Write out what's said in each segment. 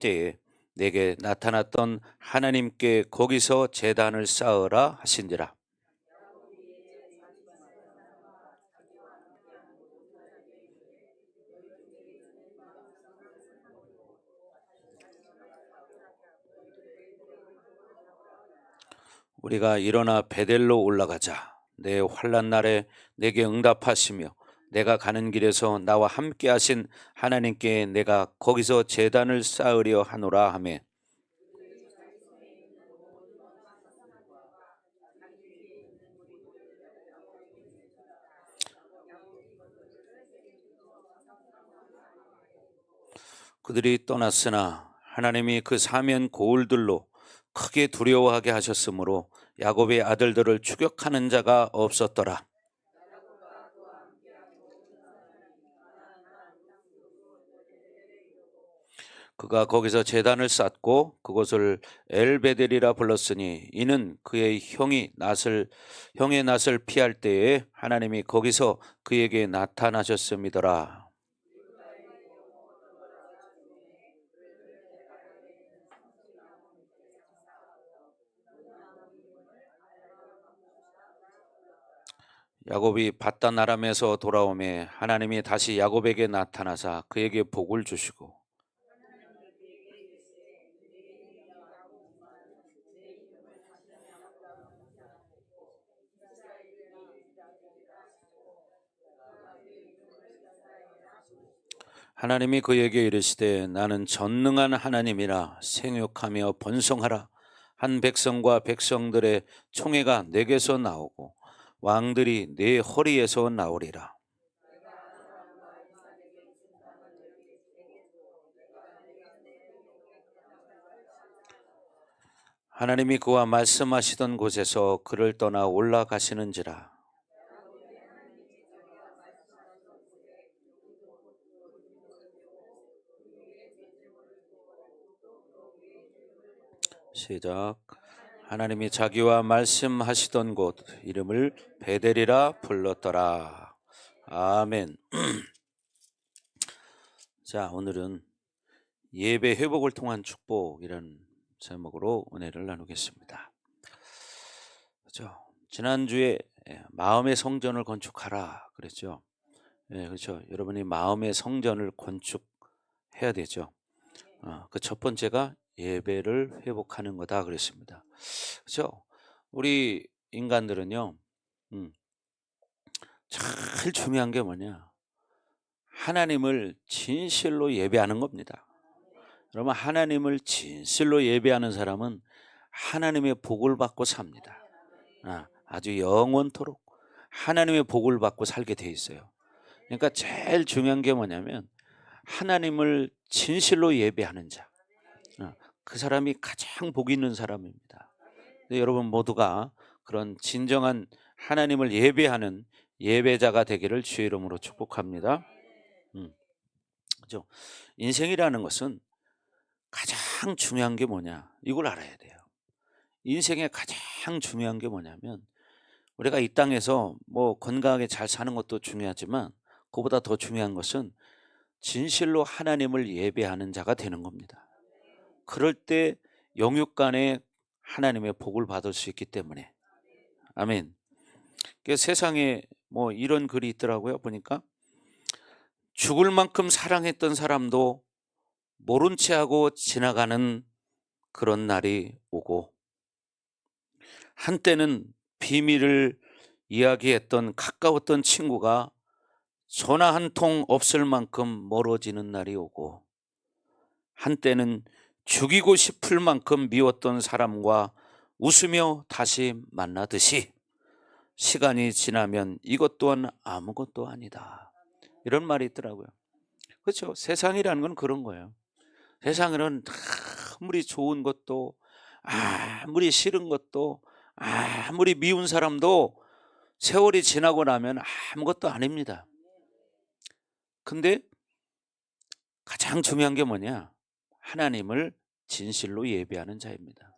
때에 내게 나타났던 하나님께 거기서 제단을 쌓으라 하신지라. 우리가 일어나 베델로 올라가자. 내 환난 날에 내게 응답하시며 내가 가는 길에서 나와 함께 하신 하나님께 내가 거기서 제단을 쌓으려 하노라 하매. 그들이 떠났으나 하나님이 그 사면 고울들로 크게 두려워하게 하셨으므로 야곱의 아들들을 추격하는 자가 없었더라. 그가 거기서 제단을 쌓고 그곳을 엘베델이라 불렀으니 이는 그의 형의 낯을 피할 때에 하나님이 거기서 그에게 나타나셨음이더라. 야곱이 밧단 아람에서 돌아오매 하나님이 다시 야곱에게 나타나사 그에게 복을 주시고 하나님이 그에게 이르시되 나는 전능한 하나님이라 생육하며 번성하라. 한 백성과 백성들의 총회가 내게서 나오고 왕들이 내 허리에서 나오리라. 하나님이 그와 말씀하시던 곳에서 그를 떠나 올라가시는지라. 시작. 하나님이 자기와 말씀하시던 곳 이름을 베델이라 불렀더라. 아멘. 자, 오늘은 예배 회복을 통한 축복이라는 제목으로 은혜를 나누겠습니다. 그렇죠? 지난주에 마음의 성전을 건축하라 그랬죠. 그렇죠. 여러분이 마음의 성전을 건축해야 되죠. 그 첫 번째가 예배를 회복하는 거다 그랬습니다. 그렇죠. 우리 인간들은요, 제일 중요한 게 뭐냐? 하나님을 진실로 예배하는 겁니다. 여러분, 하나님을 진실로 예배하는 사람은 하나님의 복을 받고 삽니다. 아주 영원토록 하나님의 복을 받고 살게 돼 있어요. 그러니까 제일 중요한 게 뭐냐면 하나님을 진실로 예배하는 자, 그 사람이 가장 복 있는 사람입니다. 여러분 모두가 그런 진정한 하나님을 예배하는 예배자가 되기를 주의 이름으로 축복합니다. 그죠? 인생이라는 것은 가장 중요한 게 뭐냐? 이걸 알아야 돼요. 인생의 가장 중요한 게 뭐냐면 우리가 이 땅에서 뭐 건강하게 잘 사는 것도 중요하지만 그보다 더 중요한 것은 진실로 하나님을 예배하는 자가 되는 겁니다. 그럴 때 영육간에 하나님의 복을 받을 수 있기 때문에. 아멘. 세상에 뭐 이런 글이 있더라고요. 보니까 죽을 만큼 사랑했던 사람도 모른 채 하고 지나가는 그런 날이 오고, 한때는 비밀을 이야기했던 가까웠던 친구가 전화 한 통 없을 만큼 멀어지는 날이 오고, 한때는 죽이고 싶을 만큼 미웠던 사람과 웃으며 다시 만나듯이 시간이 지나면 이것 또한 아무것도 아니다, 이런 말이 있더라고요. 그렇죠. 세상이라는 건 그런 거예요. 세상에는 아무리 좋은 것도, 아무리 싫은 것도, 아무리 미운 사람도 세월이 지나고 나면 아무것도 아닙니다. 근데 가장 중요한 게 뭐냐? 하나님을 진실로 예배하는 자입니다.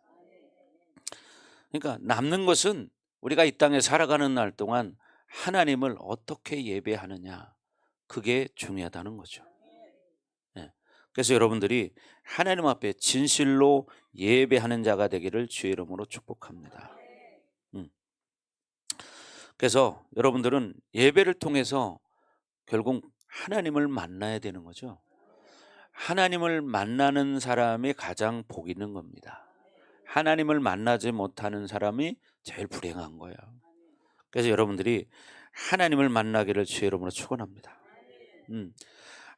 그러니까 남는 것은 우리가 이 땅에 살아가는 날 동안 하나님을 어떻게 예배하느냐, 그게 중요하다는 거죠. 그래서 여러분들이 하나님 앞에 진실로 예배하는 자가 되기를 주의 이름으로 축복합니다. 그래서 여러분들은 예배를 통해서 결국 하나님을 만나야 되는 거죠. 하나님을 만나는 사람이 가장 복 있는 겁니다. 하나님을 만나지 못하는 사람이 제일 불행한 거예요. 그래서 여러분들이 하나님을 만나기를 주의 이름으로 축원합니다.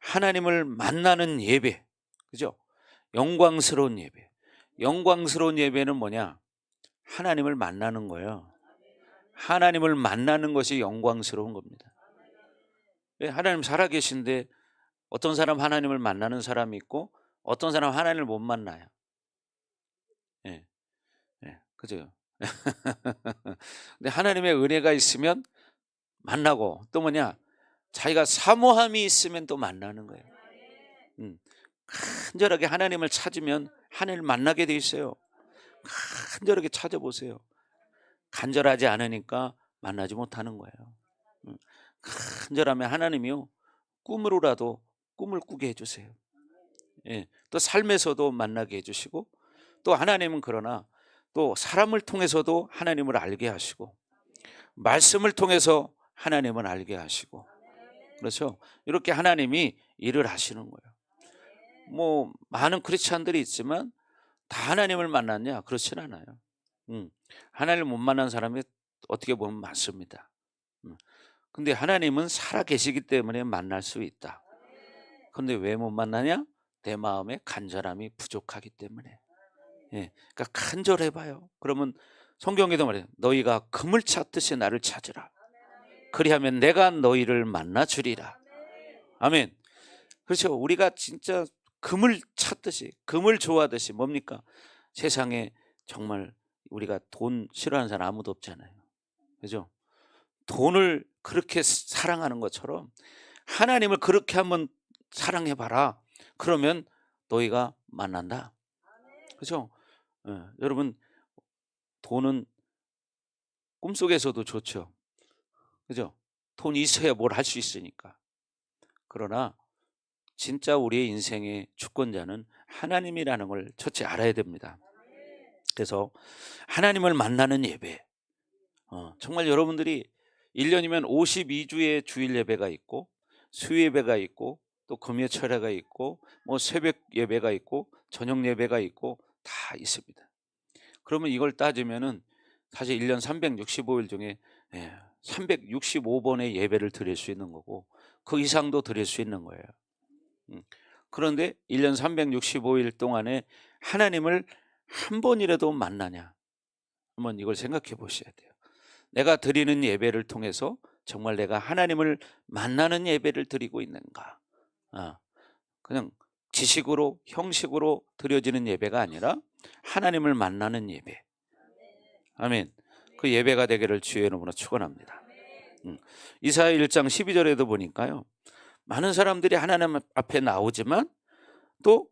하나님을 만나는 예배, 그죠? 영광스러운 예배. 영광스러운 예배는 뭐냐? 하나님을 만나는 거예요. 하나님을 만나는 것이 영광스러운 겁니다. 하나님 살아계신데 어떤 사람 하나님을 만나는 사람이 있고 어떤 사람 하나님을 못 만나요. 예, 예, 그죠? 근데 하나님의 은혜가 있으면 만나고 또 뭐냐? 자기가 사모함이 있으면 또 만나는 거예요. 간절하게 하나님을 찾으면 하나님을 만나게 돼 있어요. 간절하게 찾아보세요. 간절하지 않으니까 만나지 못하는 거예요. 간절하면 하나님이요 꿈으로라도 꿈을 꾸게 해주세요. 예, 또 삶에서도 만나게 해주시고 또 하나님은 그러나 또 사람을 통해서도 하나님을 알게 하시고 말씀을 통해서 하나님을 알게 하시고 그렇죠. 이렇게 하나님이 일을 하시는 거예요. 뭐 많은 크리스찬들이 있지만 다 하나님을 만났냐? 그렇진 않아요. 하나님을 못 만난 사람이 어떻게 보면 많습니다. 근데 하나님은 살아 계시기 때문에 만날 수 있다. 근데 왜 못 만나냐? 내 마음에 간절함이 부족하기 때문에. 예, 그러니까 간절해봐요. 그러면 성경에도 말해요. 너희가 금을 찾듯이 나를 찾으라. 그리하면 내가 너희를 만나 주리라. 아멘. 그렇죠. 우리가 진짜 금을 찾듯이, 금을 좋아하듯이 뭡니까? 세상에 정말 우리가 돈 싫어하는 사람 아무도 없잖아요. 그죠? 돈을 그렇게 사랑하는 것처럼 하나님을 그렇게 한번 사랑해봐라. 그러면 너희가 만난다. 그죠? 여러분, 돈은 꿈속에서도 좋죠. 그죠? 돈이 있어야 뭘 할 수 있으니까. 그러나 진짜 우리의 인생의 주권자는 하나님이라는 걸 첫째 알아야 됩니다. 그래서 하나님을 만나는 예배. 정말 여러분들이 1년이면 52주의 주일 예배가 있고 수요 예배가 있고 또 금요 철야가 있고 뭐 새벽 예배가 있고 저녁 예배가 있고 다 있습니다. 그러면 이걸 따지면은 사실 1년 365일 중에 365번의 예배를 드릴 수 있는 거고 그 이상도 드릴 수 있는 거예요. 그런데 1년 365일 동안에 하나님을 한 번이라도 만나냐? 한번 이걸 생각해 보셔야 돼요. 내가 드리는 예배를 통해서 정말 내가 하나님을 만나는 예배를 드리고 있는가? 그냥 지식으로 형식으로 드려지는 예배가 아니라 하나님을 만나는 예배. 아멘. 그 예배가 되기를 주의 이름으로 축원합니다. 이사야 1장 12절에도 보니까요. 많은 사람들이 하나님 앞에 나오지만 또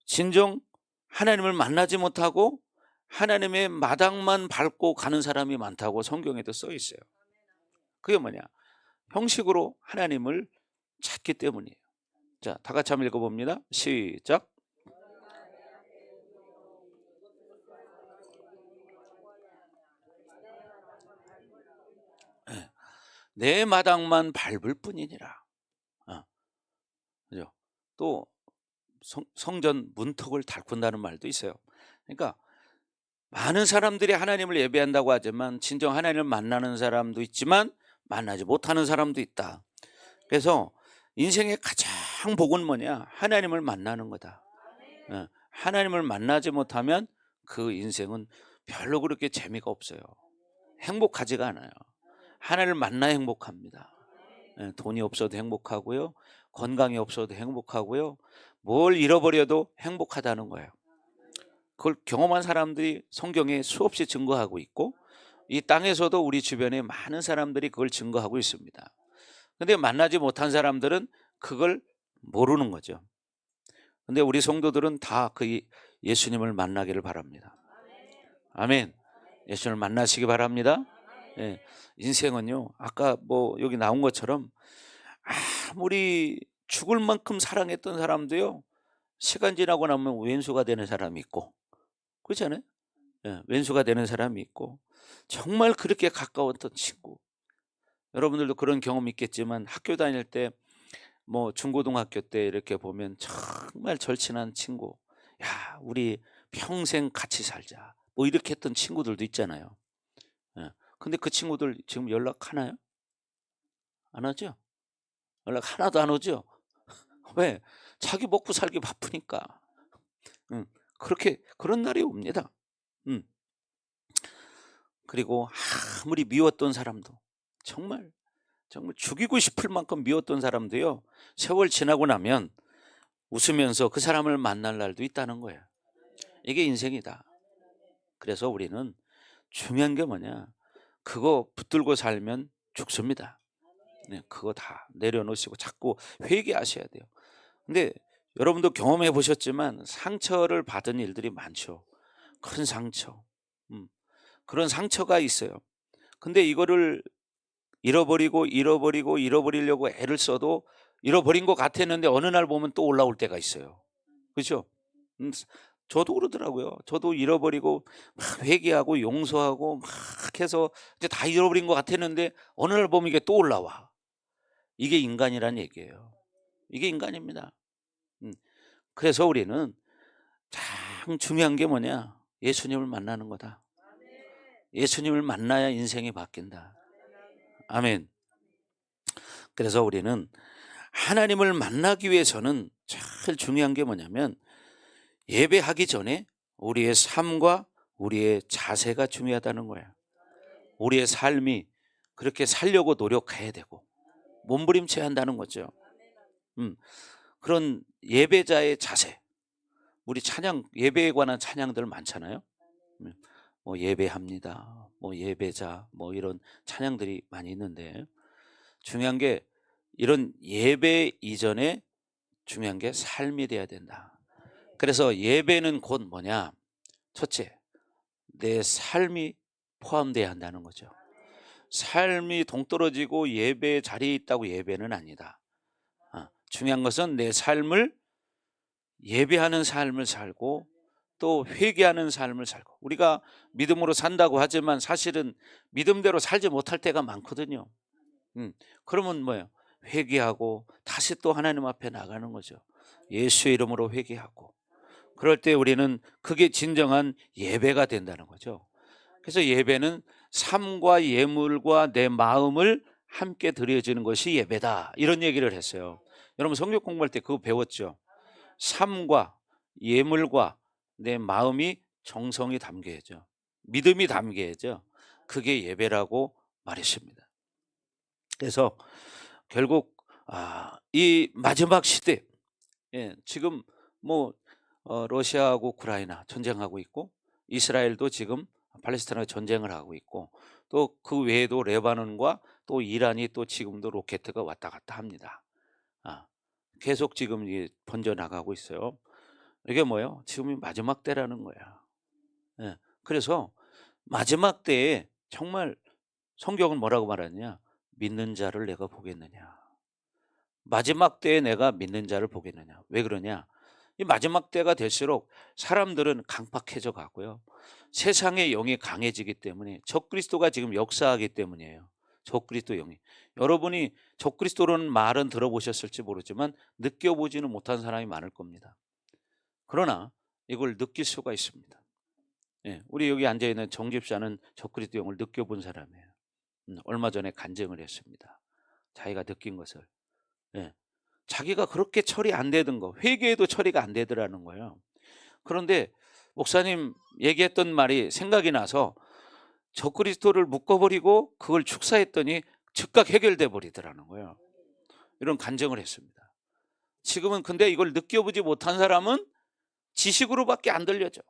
진정 하나님을 만나지 못하고 하나님의 마당만 밟고 가는 사람이 많다고 성경에도 써 있어요. 그게 뭐냐? 형식으로 하나님을 찾기 때문이에요. 자, 다 같이 한번 읽어봅니다. 시작. 내 마당만 밟을 뿐이니라. 그죠? 또 성전 문턱을 닦는다는 말도 있어요. 그러니까 많은 사람들이 하나님을 예배한다고 하지만 진정 하나님을 만나는 사람도 있지만 만나지 못하는 사람도 있다. 그래서 인생의 가장 복은 뭐냐? 하나님을 만나는 거다. 하나님을 만나지 못하면 그 인생은 별로 그렇게 재미가 없어요. 행복하지가 않아요. 하나님을 만나야 행복합니다. 돈이 없어도 행복하고요. 건강이 없어도 행복하고요. 뭘 잃어버려도 행복하다는 거예요. 그걸 경험한 사람들이 성경에 수없이 증거하고 있고 이 땅에서도 우리 주변에 많은 사람들이 그걸 증거하고 있습니다. 그런데 만나지 못한 사람들은 그걸 모르는 거죠. 그런데 우리 성도들은 다 그 예수님을 만나기를 바랍니다. 아멘. 예수님을 만나시기 바랍니다. 예, 인생은요 아까 뭐 여기 나온 것처럼 아무리 죽을 만큼 사랑했던 사람도요 시간 지나고 나면 왼수가 되는 사람이 있고, 그렇잖아요. 예, 왼수가 되는 사람이 있고, 정말 그렇게 가까웠던 친구. 여러분들도 그런 경험 있겠지만 학교 다닐 때 뭐 중고등학교 때 이렇게 보면 정말 절친한 친구, 야 우리 평생 같이 살자 뭐 이렇게 했던 친구들도 있잖아요. 예. 근데 그 친구들 지금 연락하나요? 안 하죠? 연락 하나도 안 오죠? 왜? 자기 먹고 살기 바쁘니까. 음. 그렇게 그런 날이 옵니다. 음. 그리고 아무리 미웠던 사람도, 정말 정말 죽이고 싶을 만큼 미웠던 사람도요, 세월 지나고 나면 웃으면서 그 사람을 만날 날도 있다는 거예요. 이게 인생이다. 그래서 우리는 중요한 게 뭐냐, 그거 붙들고 살면 죽습니다. 네, 그거 다 내려놓으시고 자꾸 회개하셔야 돼요. 근데 여러분도 경험해 보셨지만 상처를 받은 일들이 많죠. 큰 상처. 그런 상처가 있어요. 근데 이거를 잃어버리려고 애를 써도 잃어버린 것 같았는데 어느 날 보면 또 올라올 때가 있어요. 그렇죠? 저도 그러더라고요. 저도 잃어버리고 막 회개하고 용서하고 막 해서 이제 다 잃어버린 것 같았는데 어느 날 보면 이게 또 올라와. 이게 인간이란 얘기예요. 이게 인간입니다. 음. 그래서 우리는 참 중요한 게 뭐냐? 예수님을 만나는 거다. 예수님을 만나야 인생이 바뀐다. 아멘. 그래서 우리는 하나님을 만나기 위해서는 제일 중요한 게 뭐냐면, 예배하기 전에 우리의 삶과 우리의 자세가 중요하다는 거야. 우리의 삶이 그렇게 살려고 노력해야 되고 몸부림쳐야 한다는 거죠. 그런 예배자의 자세. 우리 찬양, 예배에 관한 찬양들 많잖아요. 뭐 예배합니다, 뭐 예배자, 뭐 이런 찬양들이 많이 있는데, 중요한 게 이런 예배 이전에 중요한 게 삶이 돼야 된다. 그래서 예배는 곧 뭐냐? 첫째, 내 삶이 포함돼야 한다는 거죠. 삶이 동떨어지고 예배 자리에 있다고 예배는 아니다. 중요한 것은 내 삶을, 예배하는 삶을 살고 또 회개하는 삶을 살고. 우리가 믿음으로 산다고 하지만 사실은 믿음대로 살지 못할 때가 많거든요. 그러면 뭐예요? 회개하고 다시 또 하나님 앞에 나가는 거죠. 예수의 이름으로 회개하고. 그럴 때 우리는 그게 진정한 예배가 된다는 거죠. 그래서 예배는 삶과 예물과 내 마음을 함께 드려지는 것이 예배다, 이런 얘기를 했어요. 여러분 성경 공부할 때 그거 배웠죠? 삶과 예물과 내 마음이 정성이 담겨야죠. 믿음이 담겨야죠. 그게 예배라고 말했습니다. 그래서 결국 이 마지막 시대, 지금 뭐 러시아하고 우크라이나 전쟁하고 있고, 이스라엘도 지금 팔레스타인과 전쟁을 하고 있고, 또 그 외에도 레바논과 또 이란이 또 지금도 로켓가 왔다 갔다 합니다. 계속 지금 번져 나가고 있어요. 이게 뭐예요? 지금이 마지막 때라는 거야. 그래서 마지막 때에 정말 성경은 뭐라고 말하느냐? 믿는 자를 내가 보겠느냐. 마지막 때에 내가 믿는 자를 보겠느냐. 왜 그러냐? 이 마지막 때가 될수록 사람들은 강팍해져 가고요, 세상의 영이 강해지기 때문에, 적그리스도가 지금 역사하기 때문이에요. 적그리스도 영이. 여러분이 적그리스도라는 말은 들어보셨을지 모르지만 느껴보지는 못한 사람이 많을 겁니다. 그러나 이걸 느낄 수가 있습니다. 우리 여기 앉아있는 정집사는 적그리스도 영을 느껴본 사람이에요. 얼마 전에 간증을 했습니다. 자기가 느낀 것을. 자기가 그렇게 처리 안 되던 거, 회개해도 처리가 안 되더라는 거예요. 그런데 목사님 얘기했던 말이 생각이 나서 적그리스도를 묶어버리고 그걸 축사했더니 즉각 해결돼 버리더라는 거예요. 이런 간증을 했습니다. 지금은 근데 이걸 느껴보지 못한 사람은 지식으로밖에 안 들려져.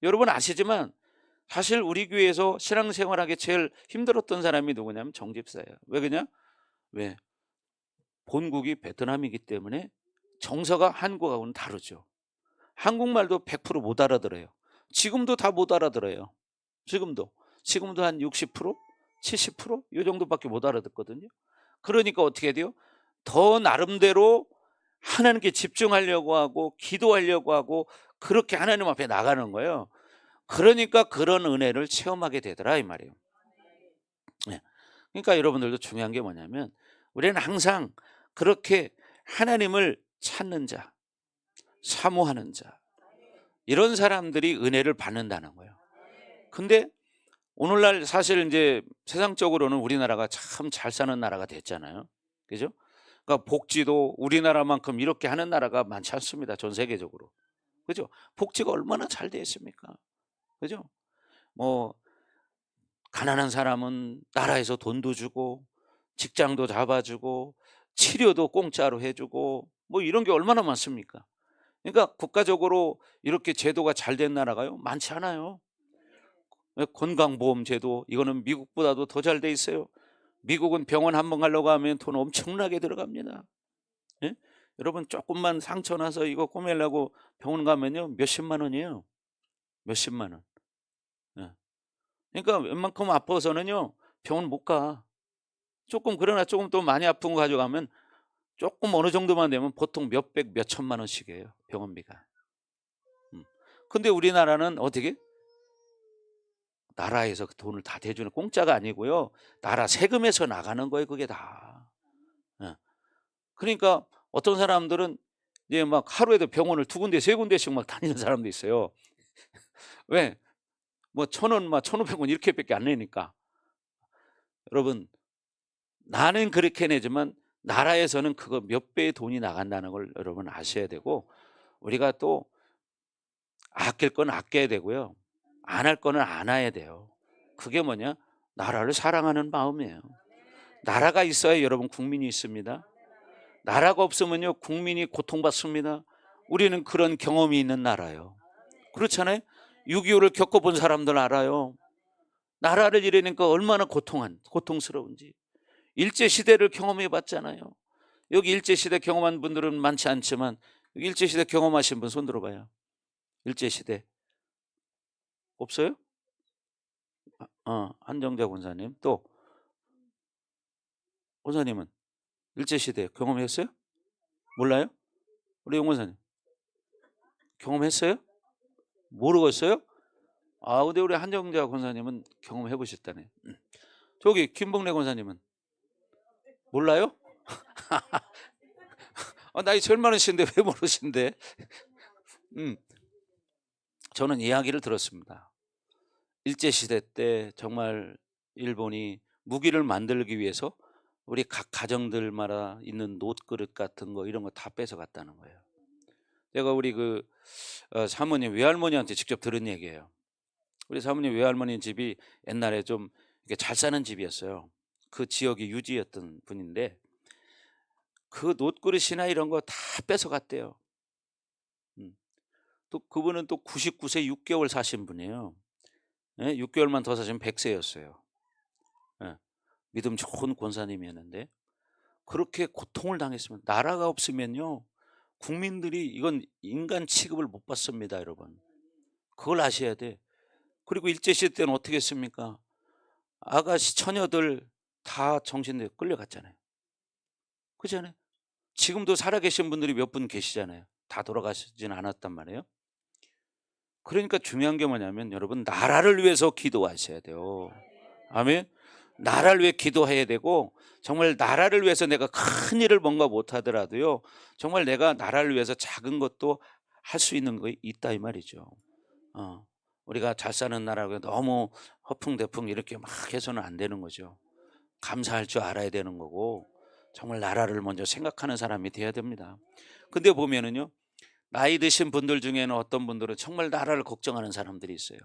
여러분 아시지만 사실 우리 교회에서 신앙생활하기 제일 힘들었던 사람이 누구냐면 정집사예요. 왜 그러냐? 왜? 본국이 베트남이기 때문에 정서가 한국하고는 다르죠. 한국말도 100% 못 알아들어요. 지금도 다 못 알아들어요. 지금도 한 60%, 70% 이 정도밖에 못 알아듣거든요. 그러니까 어떻게 돼요? 더 나름대로 하나님께 집중하려고 하고 기도하려고 하고 그렇게 하나님 앞에 나가는 거예요. 그러니까 그런 은혜를 체험하게 되더라 이 말이에요. 네. 그러니까 여러분들도 중요한 게 뭐냐면 우리는 항상 그렇게 하나님을 찾는 자, 사모하는 자, 이런 사람들이 은혜를 받는다는 거예요. 근데 오늘날 사실 이제 세상적으로는 우리나라가 참 잘 사는 나라가 됐잖아요. 그죠? 그러니까 복지도 우리나라만큼 이렇게 하는 나라가 많지 않습니다. 전 세계적으로. 그죠? 복지가 얼마나 잘 돼 있습니까? 그죠? 뭐 가난한 사람은 나라에서 돈도 주고 직장도 잡아주고 치료도 공짜로 해주고 뭐 이런 게 얼마나 많습니까? 그러니까 국가적으로 이렇게 제도가 잘 된 나라가요? 많지 않아요. 건강보험 제도 이거는 미국보다도 더 잘 돼 있어요. 미국은 병원 한 번 가려고 하면 돈 엄청나게 들어갑니다. 예? 여러분 조금만 상처 나서 이거 꼬매려고 병원 가면요 몇십만 원이에요. 몇십만 원. 예. 그러니까 웬만큼 아파서는요 병원 못 가. 조금 그러나 조금 또 많이 아픈 거 가져가면 조금 어느 정도만 되면 보통 몇백 몇천만 원씩이에요 병원비가. 근데 우리나라는 어떻게? 나라에서 그 돈을 다 대주는, 공짜가 아니고요. 나라 세금에서 나가는 거예요, 그게 다. 예. 그러니까 어떤 사람들은 이제 막 하루에도 병원을 두 군데, 세 군데씩 막 다니는 사람도 있어요. 왜? 뭐 1,000원, 막 1,500원 이렇게밖에 안 내니까. 여러분, 나는 그렇게 내지만 나라에서는 그거 몇 배의 돈이 나간다는 걸 여러분 아셔야 되고, 우리가 또 아낄 건 아껴야 되고요. 안 할 거는 안 해야 돼요. 그게 뭐냐? 나라를 사랑하는 마음이에요. 나라가 있어야 여러분 국민이 있습니다. 나라가 없으면요 국민이 고통받습니다. 우리는 그런 경험이 있는 나라예요. 그렇잖아요. 6.25를 겪어본 사람들 알아요. 나라를 잃으니까 얼마나 고통스러운지. 일제시대를 경험해 봤잖아요. 여기 일제시대 경험한 분들은 많지 않지만 일제시대 경험하신 분 손 들어봐요. 일제시대 없어요? 한정자 권사님. 또 권사님은 일제시대 경험했어요? 몰라요? 우리 용 권사님 경험했어요? 모르겠어요? 근데 우리 한정자 권사님은 경험해 보셨다네. 저기 김봉래 권사님은 몰라요? 나이 제일 많으신데 왜 모르신데? 저는 이야기를 들었습니다. 일제시대 때 정말 일본이 무기를 만들기 위해서 우리 각 가정들마다 있는 놋그릇 같은 거 이런 거 다 뺏어갔다는 거예요. 제가 우리 사모님 외할머니한테 직접 들은 얘기예요. 우리 사모님 외할머니 집이 옛날에 좀 이렇게 잘 사는 집이었어요. 그 지역이 유지였던 분인데 그 놋그릇이나 이런 거 다 뺏어갔대요. 또 그분은 또 99세 6개월 사신 분이에요. 예? 6개월만 더 사시면 100세였어요. 예. 믿음 좋은 권사님이었는데 그렇게 고통을 당했으면, 나라가 없으면요 국민들이 이건 인간 취급을 못 받습니다 여러분. 그걸 아셔야 돼. 그리고 일제시대 때는 어떻게 했습니까? 아가씨 처녀들 다 정신대 끌려갔잖아요. 그렇잖아요. 지금도 살아계신 분들이 몇 분 계시잖아요. 다 돌아가시진 않았단 말이에요. 그러니까 중요한 게 뭐냐면 여러분 나라를 위해서 기도하셔야 돼요. 아멘. 나라를 위해 기도해야 되고 정말 나라를 위해서 내가 큰 일을 뭔가 못하더라도요 정말 내가 나라를 위해서 작은 것도 할 수 있는 거 있다 이 말이죠. 우리가 잘 사는 나라고 너무 허풍대풍 이렇게 막 해서는 안 되는 거죠. 감사할 줄 알아야 되는 거고 정말 나라를 먼저 생각하는 사람이 돼야 됩니다. 근데 보면은요 나이 드신 분들 중에는 어떤 분들은 정말 나라를 걱정하는 사람들이 있어요.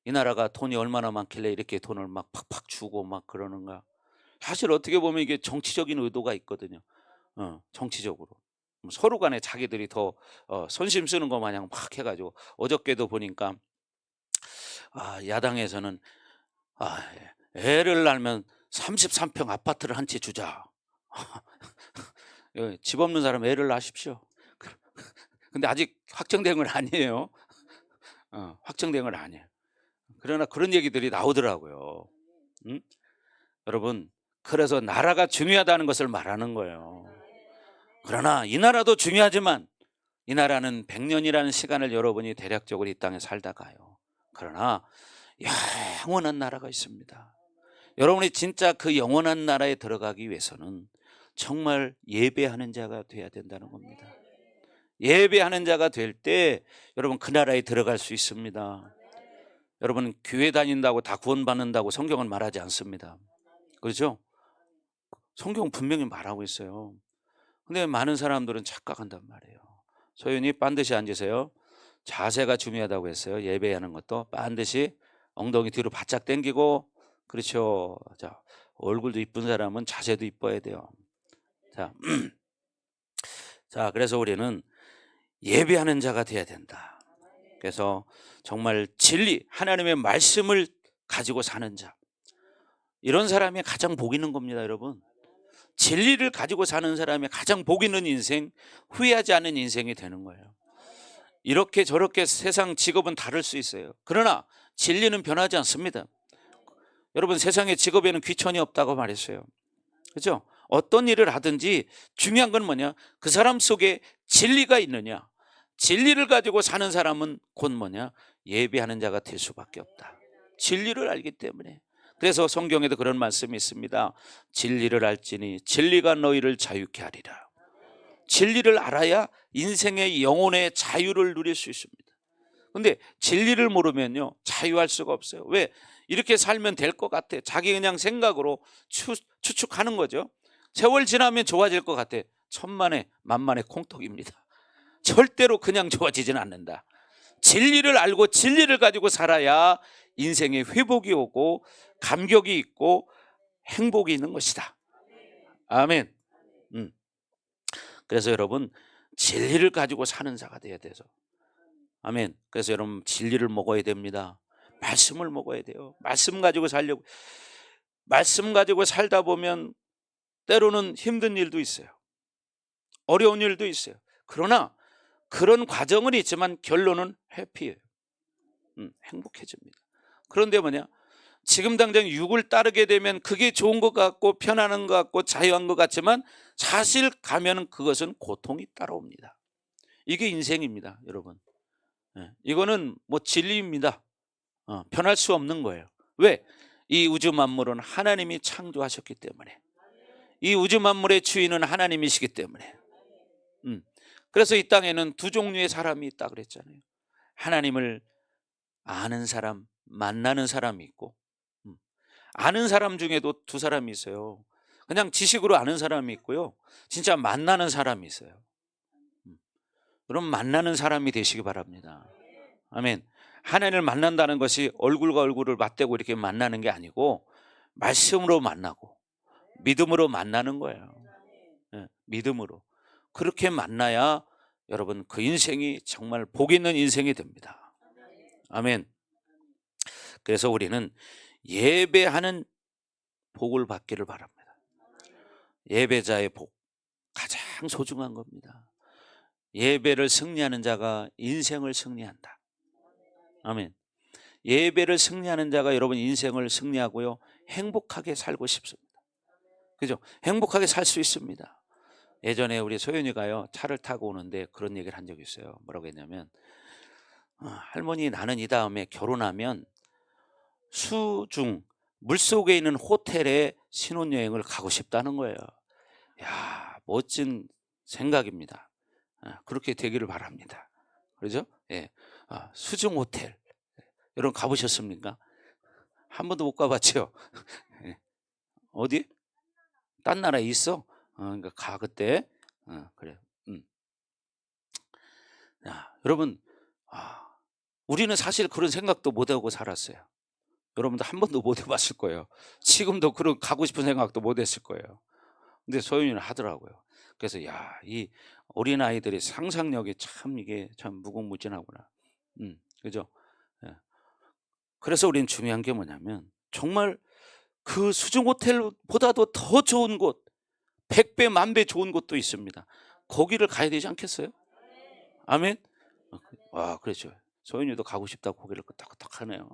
이 나라가 돈이 얼마나 많길래 이렇게 돈을 막 팍팍 주고 막 그러는가. 사실 어떻게 보면 이게 정치적인 의도가 있거든요. 정치적으로 서로 간에 자기들이 더 선심 쓰는 거 마냥 막 해가지고 어저께도 보니까 야당에서는 애를 낳으면 33평 아파트를 한 채 주자. 집 없는 사람 애를 낳으십시오. 근데 아직 확정된 건 아니에요. 확정된 건 아니에요. 그러나 그런 얘기들이 나오더라고요. 여러분 그래서 나라가 중요하다는 것을 말하는 거예요. 그러나 이 나라도 중요하지만 이 나라는 100년이라는 시간을 여러분이 대략적으로 이 땅에 살다 가요. 그러나 영원한 나라가 있습니다. 여러분이 진짜 그 영원한 나라에 들어가기 위해서는 정말 예배하는 자가 돼야 된다는 겁니다. 예배하는 자가 될 때 여러분 그 나라에 들어갈 수 있습니다. 여러분 교회 다닌다고 다 구원받는다고 성경은 말하지 않습니다. 그렇죠? 성경은 분명히 말하고 있어요. 근데 많은 사람들은 착각한단 말이에요. 소연이 반드시 앉으세요. 자세가 중요하다고 했어요. 예배하는 것도 반드시 엉덩이 뒤로 바짝 당기고, 그렇죠. 자, 얼굴도 이쁜 사람은 자세도 이뻐야 돼요. 자, 자, 그래서 우리는 예배하는 자가 돼야 된다. 그래서 정말 진리, 하나님의 말씀을 가지고 사는 자, 이런 사람이 가장 복 있는 겁니다, 여러분. 진리를 가지고 사는 사람이 가장 복 있는 인생, 후회하지 않는 인생이 되는 거예요. 이렇게 저렇게 세상 직업은 다를 수 있어요. 그러나 진리는 변하지 않습니다. 여러분 세상의 직업에는 귀천이 없다고 말했어요. 그렇죠? 어떤 일을 하든지 중요한 건 뭐냐? 그 사람 속에 진리가 있느냐? 진리를 가지고 사는 사람은 곧 뭐냐? 예배하는 자가 될 수밖에 없다. 진리를 알기 때문에. 그래서 성경에도 그런 말씀이 있습니다. 진리를 알지니 진리가 너희를 자유케 하리라. 진리를 알아야 인생의 영혼의 자유를 누릴 수 있습니다. 근데 진리를 모르면요 자유할 수가 없어요. 왜? 이렇게 살면 될 것 같아. 자기 그냥 생각으로 추측하는 거죠. 세월 지나면 좋아질 것 같아. 천만에 만만의 콩떡입니다. 절대로 그냥 좋아지진 않는다. 진리를 알고 진리를 가지고 살아야 인생에 회복이 오고 감격이 있고 행복이 있는 것이다. 아멘. 그래서 여러분 진리를 가지고 사는 자가 돼야 돼서. 아멘. 그래서 여러분 진리를 먹어야 됩니다. 말씀을 먹어야 돼요. 말씀 가지고 살려고. 말씀 가지고 살다 보면 때로는 힘든 일도 있어요. 어려운 일도 있어요. 그러나 그런 과정은 있지만 결론은 해피해요. 행복해집니다. 그런데 뭐냐? 지금 당장 육을 따르게 되면 그게 좋은 것 같고 편안한 것 같고 자유한 것 같지만 사실 가면 그것은 고통이 따라옵니다. 이게 인생입니다, 여러분. 이거는 뭐 진리입니다. 변할 수 없는 거예요. 왜? 이 우주 만물은 하나님이 창조하셨기 때문에. 이 우주 만물의 주인은 하나님이시기 때문에. 그래서 이 땅에는 두 종류의 사람이 있다 그랬잖아요. 하나님을 아는 사람, 만나는 사람이 있고, 아는 사람 중에도 두 사람이 있어요. 그냥 지식으로 아는 사람이 있고요, 진짜 만나는 사람이 있어요. 그럼 만나는 사람이 되시기 바랍니다. 아멘. 하나님을 만난다는 것이 얼굴과 얼굴을 맞대고 이렇게 만나는 게 아니고 말씀으로 만나고 믿음으로 만나는 거예요. 믿음으로. 그렇게 만나야 여러분 그 인생이 정말 복 있는 인생이 됩니다. 아멘. 그래서 우리는 예배하는 복을 받기를 바랍니다. 예배자의 복, 가장 소중한 겁니다. 예배를 승리하는 자가 인생을 승리한다. 아멘. 예배를 승리하는 자가 여러분 인생을 승리하고요, 행복하게 살고 싶습니다. 그죠? 행복하게 살 수 있습니다. 예전에 우리 소연이가요 차를 타고 오는데 그런 얘기를 한 적이 있어요. 뭐라고 했냐면, 할머니 나는 이 다음에 결혼하면 수중 물속에 있는 호텔에 신혼여행을 가고 싶다는 거예요. 야, 멋진 생각입니다. 그렇게 되기를 바랍니다. 그렇죠? 예. 수중 호텔 여러분 가보셨습니까? 한 번도 못 가봤죠. 예. 어디? 딴 나라에 있어? 그러니까 가 그때. 그래. 여러분, 우리는 사실 그런 생각도 못 하고 살았어요. 여러분도 한 번도 못 해봤을 거예요. 지금도 그런 가고 싶은 생각도 못 했을 거예요. 근데 소연이는 하더라고요. 그래서 이 어린 아이들의 상상력이 참 이게 참 무궁무진하구나. 그죠? 예. 그래서 우리는 중요한 게 뭐냐면 정말 그 수중 호텔보다도 더 좋은 곳, 100배, 10,000배 좋은 곳도 있습니다. 거기를 가야 되지 않겠어요? 아멘? 그렇죠. 소연이도 가고 싶다고 고개를 끄덕끄덕 하네요.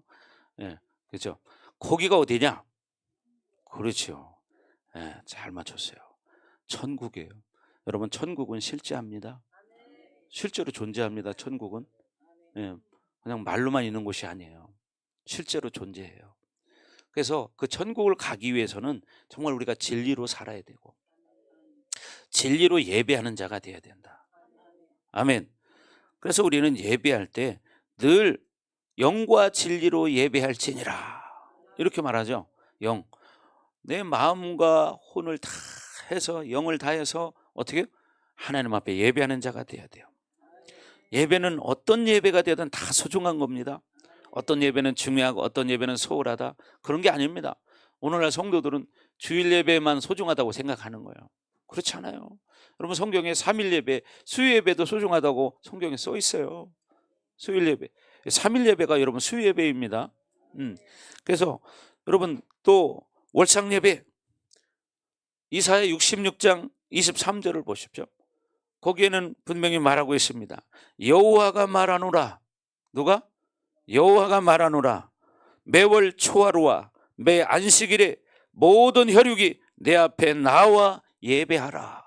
예, 그렇죠. 거기가 어디냐? 그렇죠. 예, 잘 맞췄어요. 천국이에요. 여러분 천국은 실제합니다. 실제로 존재합니다. 천국은. 예, 그냥 말로만 있는 곳이 아니에요. 실제로 존재해요. 그래서 그 천국을 가기 위해서는 정말 우리가 진리로 살아야 되고 진리로 예배하는 자가 돼야 된다. 아멘. 그래서 우리는 예배할 때 늘 영과 진리로 예배할지니라 이렇게 말하죠. 영. 내 마음과 혼을 다 해서 영을 다해서 어떻게 하나님 앞에 예배하는 자가 돼야 돼요. 예배는 어떤 예배가 되든 다 소중한 겁니다. 어떤 예배는 중요하고 어떤 예배는 소홀하다 그런 게 아닙니다. 오늘날 성도들은 주일 예배만 소중하다고 생각하는 거예요. 그렇지 않아요. 여러분 성경에 3일 예배, 수요 예배도 소중하다고 성경에 써 있어요. 수요일 예배, 3일 예배가 여러분 수요 예배입니다. 그래서 여러분 또 월상 예배 이사야 66장 23절을 보십시오. 거기에는 분명히 말하고 있습니다. 여호와가 말하노라. 누가? 여호와가 말하노라. 매월 초하루와 매 안식일에 모든 혈육이 내 앞에 나와 예배하라.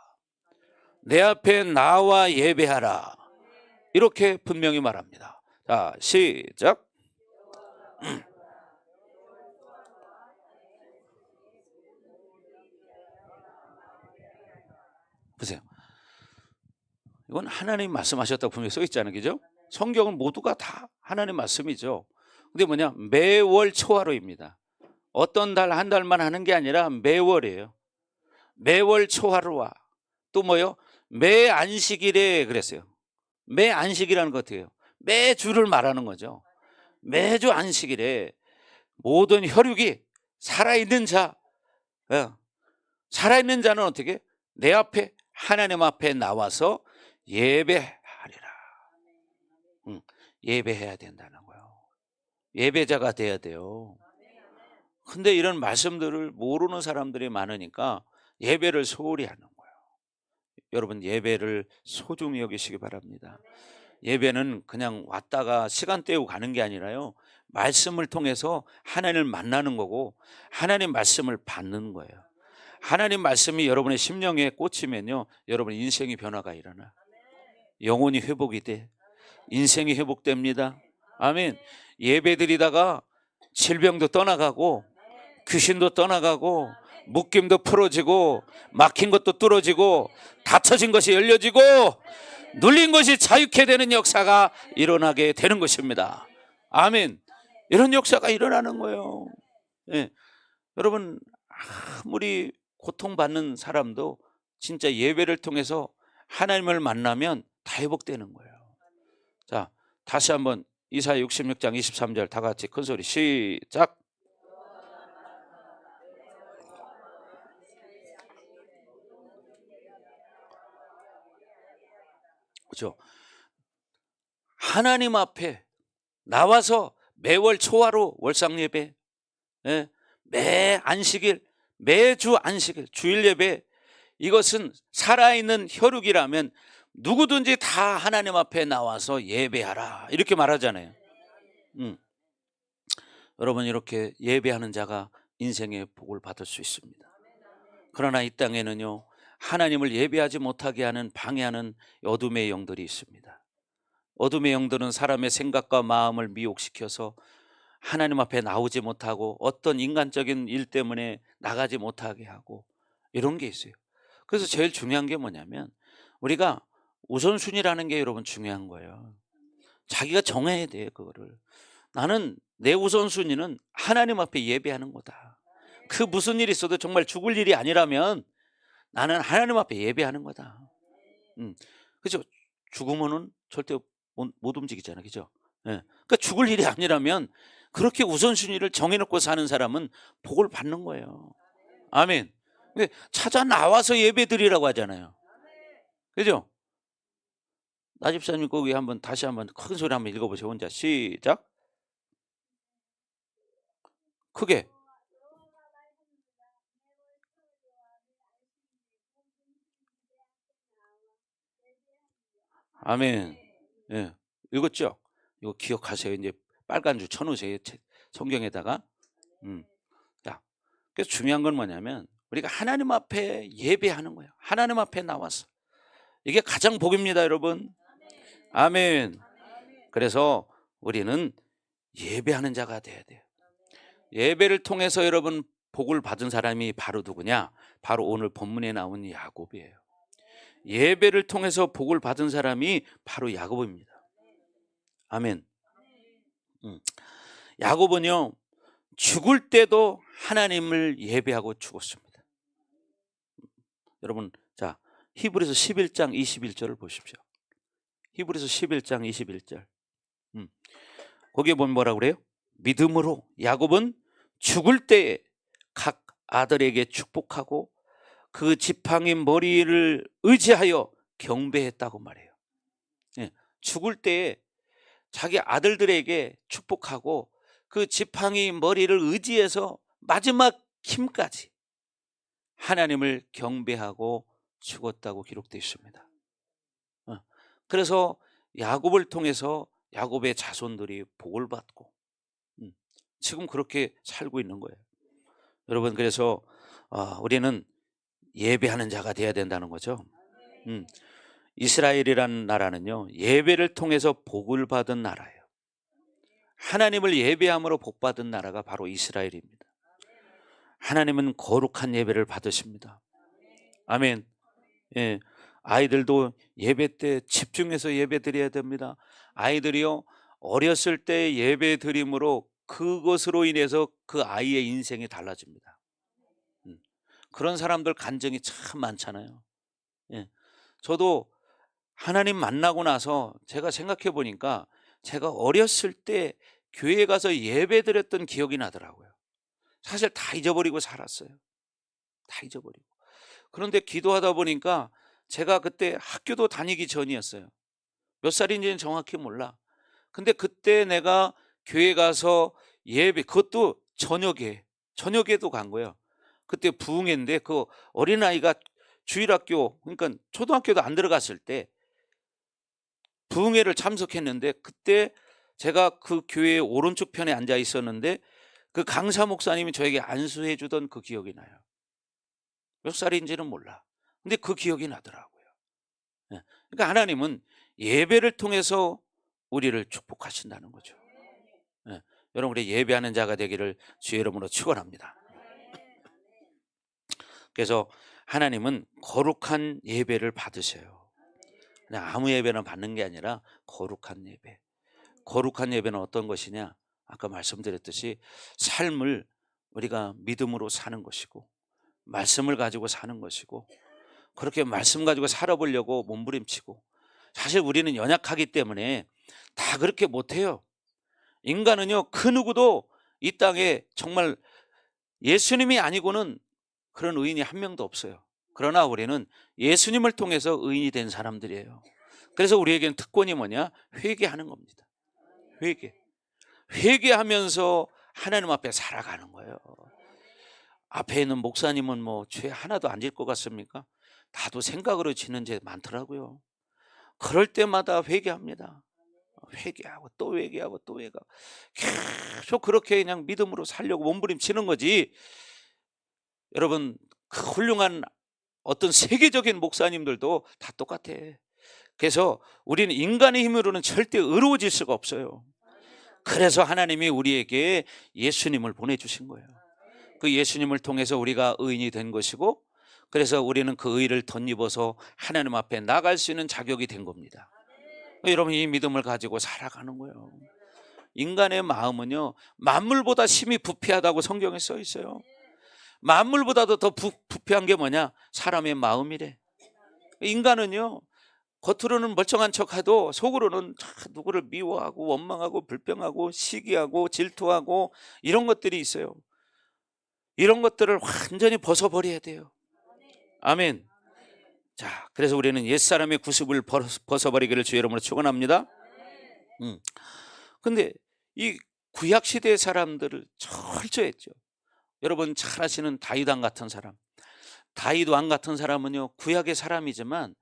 내 앞에 나와 예배하라. 이렇게 분명히 말합니다. 자, 시작. 보세요. 이건 하나님 말씀하셨다고 분명히 써 있잖아요. 그죠? 성경은 모두가 다 하나님 말씀이죠. 근데 뭐냐? 매월 초하루입니다. 어떤 달 한 달만 하는 게 아니라 매월이에요. 매월 초하루와 또 뭐요? 매 안식일에 그랬어요. 매 안식이라는 것 같아요. 매주를 말하는 거죠. 매주 안식일에 모든 혈육이 살아있는 자, 살아있는 자는 어떻게? 내 앞에 하나님 앞에 나와서 예배하리라. 예배해야 된다는 거예요. 예배자가 돼야 돼요. 근데 이런 말씀들을 모르는 사람들이 많으니까 예배를 소홀히 하는 거예요. 여러분 예배를 소중히 여기시기 바랍니다. 예배는 그냥 왔다가 시간 때우고 가는 게 아니라요. 말씀을 통해서 하나님을 만나는 거고 하나님 말씀을 받는 거예요. 하나님 말씀이 여러분의 심령에 꽂히면요. 여러분 인생의 변화가 일어나. 영혼이 회복이 돼. 인생이 회복됩니다. 아멘. 예배드리다가 질병도 떠나가고 귀신도 떠나가고 묶임도 풀어지고 막힌 것도 뚫어지고 닫혀진 것이 열려지고 눌린 것이 자유케 되는 역사가 일어나게 되는 것입니다. 아멘. 이런 역사가 일어나는 거예요. 예. 여러분 아무리 고통받는 사람도 진짜 예배를 통해서 하나님을 만나면 다 회복되는 거예요. 자, 다시 한번 이사야 66장 23절 다 같이 큰 소리 시작. 그렇죠. 하나님 앞에 나와서 매월 초하루 월상 예배, 매 안식일, 매주 안식일, 주일 예배 이것은 살아있는 혈육이라면 누구든지 다 하나님 앞에 나와서 예배하라 이렇게 말하잖아요. 여러분 이렇게 예배하는 자가 인생의 복을 받을 수 있습니다. 그러나 이 땅에는요 하나님을 예배하지 못하게 하는 방해하는 어둠의 영들이 있습니다. 어둠의 영들은 사람의 생각과 마음을 미혹시켜서 하나님 앞에 나오지 못하고 어떤 인간적인 일 때문에 나가지 못하게 하고 이런 게 있어요. 그래서 제일 중요한 게 뭐냐면 우리가 우선순위라는 게 여러분 중요한 거예요. 자기가 정해야 돼요. 그거를. 나는 내 우선순위는 하나님 앞에 예배하는 거다. 그 무슨 일이 있어도 정말 죽을 일이 아니라면 나는 하나님 앞에 예배하는 거다. 그렇죠? 죽으면은 절대 못 움직이잖아. 그죠? 예. 그러니까 죽을 일이 아니라면 그렇게 우선순위를 정해놓고 사는 사람은 복을 받는 거예요. 아멘. 찾아 나와서 예배 드리라고 하잖아요. 그죠? 나 집사님 거기 한번 다시 한번 큰 소리 한번 읽어보세요. 혼자 시작. 크게. 아멘. 예. 읽었죠? 이거 기억하세요. 이제 빨간 줄 쳐놓으세요. 성경에다가. 자, 그래서 중요한 건 뭐냐면 우리가 하나님 앞에 예배하는 거예요. 하나님 앞에 나와서 이게 가장 복입니다, 여러분. 아멘. 그래서 우리는 예배하는 자가 돼야 돼요. 예배를 통해서 여러분 복을 받은 사람이 바로 누구냐? 바로 오늘 본문에 나온 야곱이에요. 예배를 통해서 복을 받은 사람이 바로 야곱입니다. 아멘. 야곱은요, 죽을 때도 하나님을 예배하고 죽었습니다. 여러분, 자, 히브리서 11장 21절을 보십시오. 히브리서 11장 21절. 거기에 보면 뭐라고 그래요? 믿음으로 야곱은 죽을 때에 각 아들에게 축복하고 그 지팡이 머리를 의지하여 경배했다고 말해요. 예, 죽을 때에 자기 아들들에게 축복하고 그 지팡이 머리를 의지해서 마지막 힘까지 하나님을 경배하고 죽었다고 기록되어 있습니다. 그래서 야곱을 통해서 야곱의 자손들이 복을 받고 지금 그렇게 살고 있는 거예요. 여러분, 그래서 우리는 예배하는 자가 되어야 된다는 거죠. 이스라엘이라는 나라는요, 예배를 통해서 복을 받은 나라예요. 하나님을 예배함으로 복 받은 나라가 바로 이스라엘입니다. 하나님은 거룩한 예배를 받으십니다. 아멘. 예, 아이들도 예배 때 집중해서 예배 드려야 됩니다. 아이들이요, 어렸을 때 예배 드림으로 그것으로 인해서 그 아이의 인생이 달라집니다. 그런 사람들 간증이 참 많잖아요. 예, 저도 하나님 만나고 나서 제가 생각해 보니까 제가 어렸을 때 교회 가서 예배 드렸던 기억이 나더라고요. 사실 다 잊어버리고 살았어요. 다 잊어버리고. 그런데 기도하다 보니까 제가 그때 학교도 다니기 전이었어요. 몇 살인지는 정확히 몰라. 근데 그때 내가 교회 가서 예배, 그것도 저녁에도 간 거예요. 그때 부흥회인데 그 어린아이가 주일학교, 그러니까 초등학교도 안 들어갔을 때 부흥회를 참석했는데, 그때 제가 그 교회의 오른쪽 편에 앉아 있었는데 그 강사 목사님이 저에게 안수해 주던 그 기억이 나요. 몇 살인지는 몰라. 근데 그 기억이 나더라고요. 그러니까 하나님은 예배를 통해서 우리를 축복하신다는 거죠. 여러분, 우리 예배하는 자가 되기를 주의 이름으로 축원합니다. 그래서 하나님은 거룩한 예배를 받으세요. 그냥 아무 예배나 받는 게 아니라 거룩한 예배. 거룩한 예배는 어떤 것이냐? 아까 말씀드렸듯이 삶을 우리가 믿음으로 사는 것이고, 말씀을 가지고 사는 것이고, 그렇게 말씀 가지고 살아보려고 몸부림치고, 사실 우리는 연약하기 때문에 다 그렇게 못해요. 인간은요, 그 누구도 이 땅에 정말 예수님이 아니고는 그런 의인이 한 명도 없어요. 그러나 우리는 예수님을 통해서 의인이 된 사람들이에요. 그래서 우리에게는 특권이 뭐냐? 회개하는 겁니다. 회개하면서 하나님 앞에 살아가는 거예요. 앞에 있는 목사님은 뭐 죄 하나도 안 질 것 같습니까? 나도 생각으로 지는 죄 많더라고요. 그럴 때마다 회개합니다. 회개하고 또 회개하고 또 회개하고 계속 그렇게 그냥 믿음으로 살려고 몸부림치는 거지. 여러분, 그 훌륭한 어떤 세계적인 목사님들도 다 똑같아. 그래서 우리는 인간의 힘으로는 절대 의로워질 수가 없어요. 그래서 하나님이 우리에게 예수님을 보내주신 거예요. 그 예수님을 통해서 우리가 의인이 된 것이고, 그래서 우리는 그 의를 덧입어서 하나님 앞에 나갈 수 있는 자격이 된 겁니다. 여러분, 이 믿음을 가지고 살아가는 거예요. 인간의 마음은요, 만물보다 심히 부패하다고 성경에 써 있어요. 만물보다도 더 부패한 게 뭐냐? 사람의 마음이래. 인간은요, 겉으로는 멀쩡한 척해도 속으로는 누구를 미워하고 원망하고 불평하고 시기하고 질투하고 이런 것들이 있어요. 이런 것들을 완전히 벗어버려야 돼요. 아멘. 자, 그래서 우리는 옛사람의 구습을 벗어버리기를 주의 이름으로 축원합니다. 근데 이 구약시대의 사람들을 철저했죠. 여러분 잘 아시는 다윗 왕 같은 사람. 다윗 왕 같은 사람은요, 구약의 사람이지만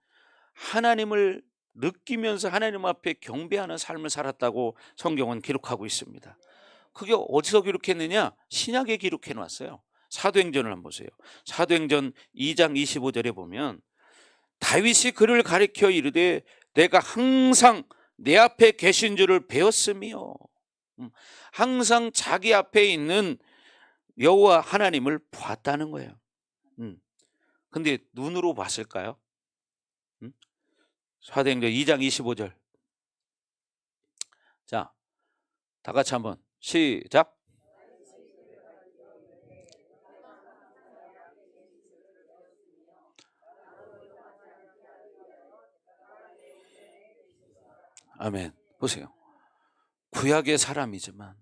하나님을 느끼면서 하나님 앞에 경배하는 삶을 살았다고 성경은 기록하고 있습니다. 그게 어디서 기록했느냐? 신약에 기록해 놨어요. 사도행전을 한번 보세요. 사도행전 2장 25절에 보면 다윗이 그를 가리켜 이르되 내가 항상 내 앞에 계신 줄을 배웠으며, 항상 자기 앞에 있는 여호와 하나님을 보았다는 거예요. 근데 눈으로 봤을까요? 사도행전 2장 25절. 자, 다 같이 한번 시작. 아멘. 보세요. 구약의 사람이지만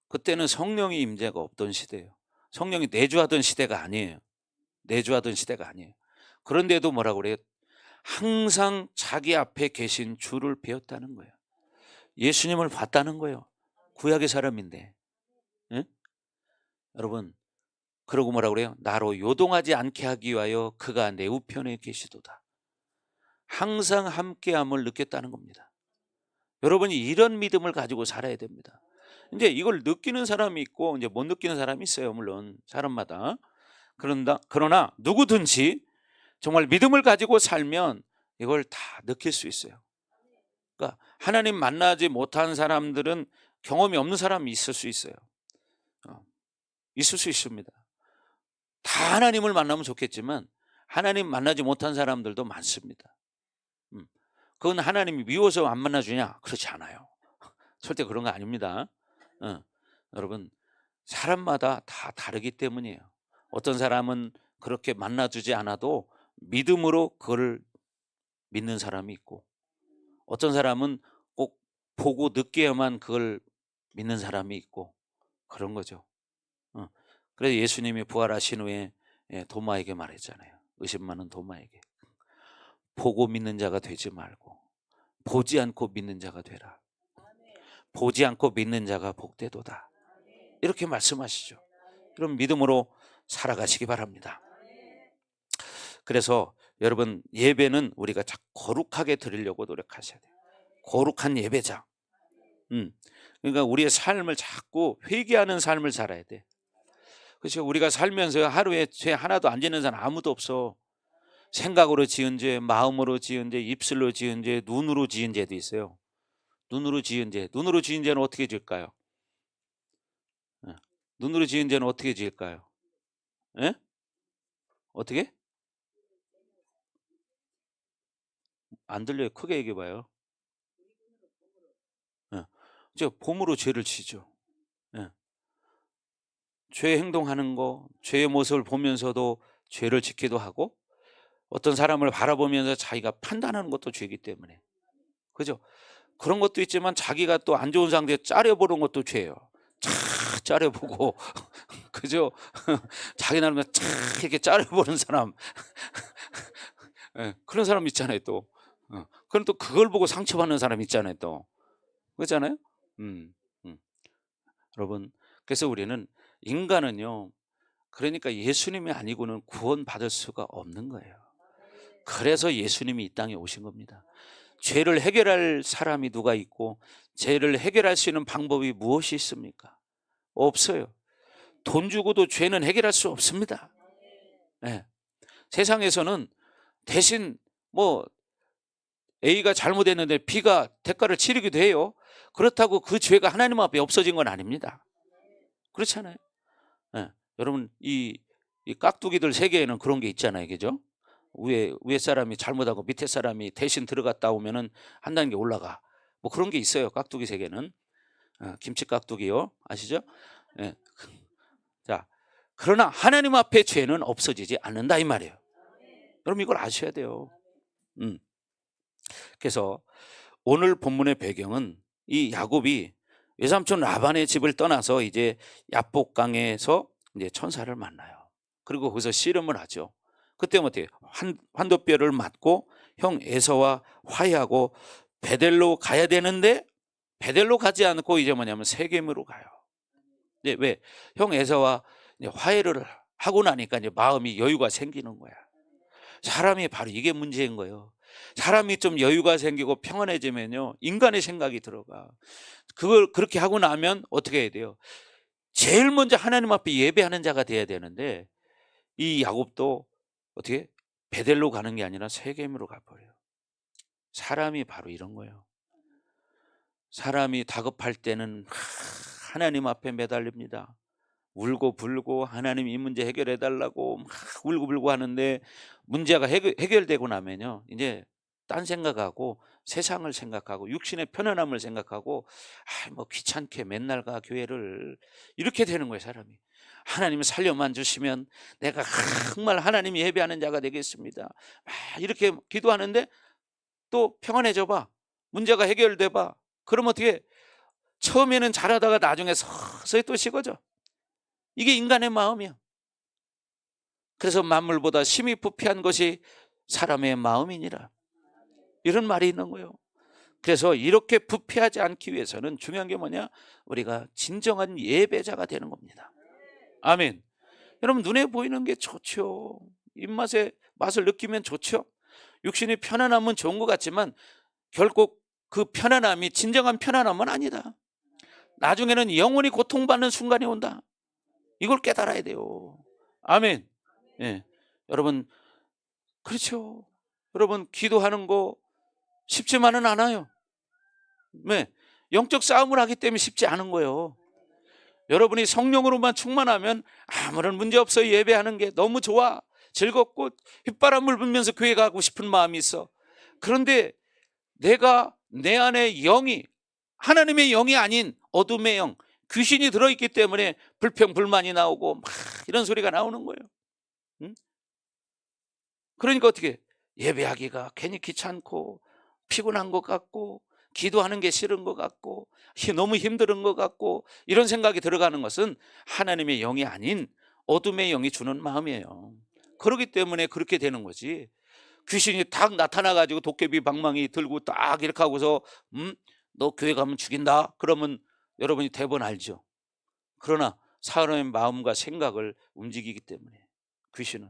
그때는 성령의 임재가 없던 시대예요. 성령이 내주하던 시대가 아니에요. 내주하던 시대가 아니에요. 그런데도 뭐라고 그래요? 항상 자기 앞에 계신 주를 배웠다는 거예요. 예수님을 봤다는 거예요. 구약의 사람인데. 응? 여러분, 그러고 뭐라고 그래요? 나로 요동하지 않게 하기 위하여 그가 내 우편에 계시도다. 항상 함께함을 느꼈다는 겁니다. 여러분이 이런 믿음을 가지고 살아야 됩니다. 이제 이걸 느끼는 사람이 있고 이제 못 느끼는 사람이 있어요. 물론 사람마다. 그러나 누구든지 정말 믿음을 가지고 살면 이걸 다 느낄 수 있어요. 그러니까 하나님 만나지 못한 사람들은 경험이 없는 사람이 있을 수 있어요. 있을 수 있습니다. 다 하나님을 만나면 좋겠지만 하나님 만나지 못한 사람들도 많습니다. 그건 하나님이 미워서 안 만나주냐? 그렇지 않아요. 절대 그런 거 아닙니다. 여러분, 사람마다 다 다르기 때문이에요. 어떤 사람은 그렇게 만나주지 않아도 믿음으로 그걸 믿는 사람이 있고, 어떤 사람은 꼭 보고 느껴야만 그걸 믿는 사람이 있고, 그런 거죠. 그래서 예수님이 부활하신 후에 도마에게 말했잖아요. 의심 많은 도마에게 보고 믿는 자가 되지 말고 보지 않고 믿는 자가 되라. 보지 않고 믿는 자가 복되도다. 이렇게 말씀하시죠. 그럼 믿음으로 살아가시기 바랍니다. 그래서 여러분, 예배는 우리가 거룩하게 드리려고 노력하셔야 돼요. 거룩한 예배자. 그러니까 우리의 삶을 자꾸 회개하는 삶을 살아야 돼. 그렇죠. 우리가 살면서 하루에 죄 하나도 안 짓는 사람 아무도 없어. 생각으로 지은 죄, 마음으로 지은 죄, 입술로 지은 죄, 눈으로 지은 죄도 있어요. 눈으로 지은 죄. 눈으로 지은 죄는 어떻게 지을까요? 눈으로 지은 죄는 어떻게 지을까요? 예? 어떻게? 안 들려요. 크게 얘기해 봐요. 저 봄으로 죄를 지죠. 죄 행동하는 거, 죄의 모습을 보면서도 죄를 짓기도 하고, 어떤 사람을 바라보면서 자기가 판단하는 것도 죄이기 때문에. 그죠? 그런 것도 있지만 자기가 또 안 좋은 상태에 짜려보는 것도 죄예요. 쫙 짜려보고 그죠? 자기 나름대로 쫙 이렇게 짜려보는 사람 그런 사람 있잖아요 또. 그럼 또 그걸 보고 상처받는 사람 있잖아요 또. 그렇잖아요? 음. 여러분, 그래서 우리는 인간은요, 그러니까 예수님이 아니고는 구원받을 수가 없는 거예요. 그래서 예수님이 이 땅에 오신 겁니다. 죄를 해결할 사람이 누가 있고 죄를 해결할 수 있는 방법이 무엇이 있습니까? 없어요. 돈 주고도 죄는 해결할 수 없습니다. 네. 세상에서는 대신 뭐 A가 잘못했는데 B가 대가를 치르기도 해요. 그렇다고 그 죄가 하나님 앞에 없어진 건 아닙니다. 그렇잖아요. 네. 여러분, 이 깍두기들 세계에는 그런 게 있잖아요. 그죠? 위에 사람이 잘못하고 밑에 사람이 대신 들어갔다 오면은 한 단계 올라가. 뭐 그런 게 있어요. 깍두기 세계는. 김치 깍두기요. 아시죠? 네. 자, 그러나 하나님 앞에 죄는 없어지지 않는다 이 말이에요. 여러분 이걸 아셔야 돼요. 그래서 오늘 본문의 배경은 이 야곱이 외삼촌 라반의 집을 떠나서 이제 야복강에서 이제 천사를 만나요. 그리고 거기서 씨름을 하죠. 그때 어때요? 환도뼈를 맞고 형 에서와 화해하고 베델로 가야 되는데 베델로 가지 않고 이제 뭐냐면 세겜으로 가요. 이제 왜? 형 에서와 화해를 하고 나니까 이제 마음이 여유가 생기는 거야. 사람이 바로 이게 문제인 거예요. 사람이 좀 여유가 생기고 평안해지면요, 인간의 생각이 들어가. 그걸 그렇게 하고 나면 어떻게 해야 돼요? 제일 먼저 하나님 앞에 예배하는 자가 돼야 되는데 이 야곱도 어떻게 베델로 가는 게 아니라 세겜으로 가버려요. 사람이 바로 이런 거예요. 사람이 다급할 때는 하나님 앞에 매달립니다. 울고 불고 하나님 이 문제 해결해 달라고 막 울고불고 하는데, 문제가 해결되고 나면요, 이제 딴 생각하고 세상을 생각하고 육신의 편안함을 생각하고 뭐 귀찮게 맨날 가 교회를, 이렇게 되는 거예요. 사람이 하나님 살려만 주시면 내가 정말 하나님이 예배하는 자가 되겠습니다, 이렇게 기도하는데 또 평안해져 봐, 문제가 해결돼 봐. 그럼 어떻게, 처음에는 잘하다가 나중에 서서히 또 식어져. 이게 인간의 마음이야. 그래서 만물보다 심히 부패한 것이 사람의 마음이니라, 이런 말이 있는 거예요. 그래서 이렇게 부패하지 않기 위해서는 중요한 게 뭐냐, 우리가 진정한 예배자가 되는 겁니다. 아멘. 여러분, 눈에 보이는 게 좋죠. 입맛에 맛을 느끼면 좋죠. 육신의 편안함은 좋은 것 같지만 결국 그 편안함이 진정한 편안함은 아니다. 나중에는 영원히 고통받는 순간이 온다. 이걸 깨달아야 돼요. 아멘. 예. 여러분, 그렇죠. 여러분, 기도하는 거 쉽지만은 않아요. 네. 영적 싸움을 하기 때문에 쉽지 않은 거예요. 여러분이 성령으로만 충만하면 아무런 문제 없어 예배하는 게 너무 좋아, 즐겁고 휘바람을 불면서 교회 가고 싶은 마음이 있어. 그런데 내가 내 안에 영이 하나님의 영이 아닌 어둠의 영, 귀신이 들어있기 때문에 불평 불만이 나오고 막 이런 소리가 나오는 거예요. 응? 그러니까 어떻게, 예배하기가 괜히 귀찮고 피곤한 것 같고 기도하는 게 싫은 것 같고 너무 힘든 것 같고, 이런 생각이 들어가는 것은 하나님의 영이 아닌 어둠의 영이 주는 마음이에요. 그렇기 때문에 그렇게 되는 거지. 귀신이 딱 나타나가지고 도깨비 방망이 들고 딱 이렇게 하고서 너 교회 가면 죽인다, 그러면 여러분이 대번 알죠. 그러나 사람의 마음과 생각을 움직이기 때문에 귀신은,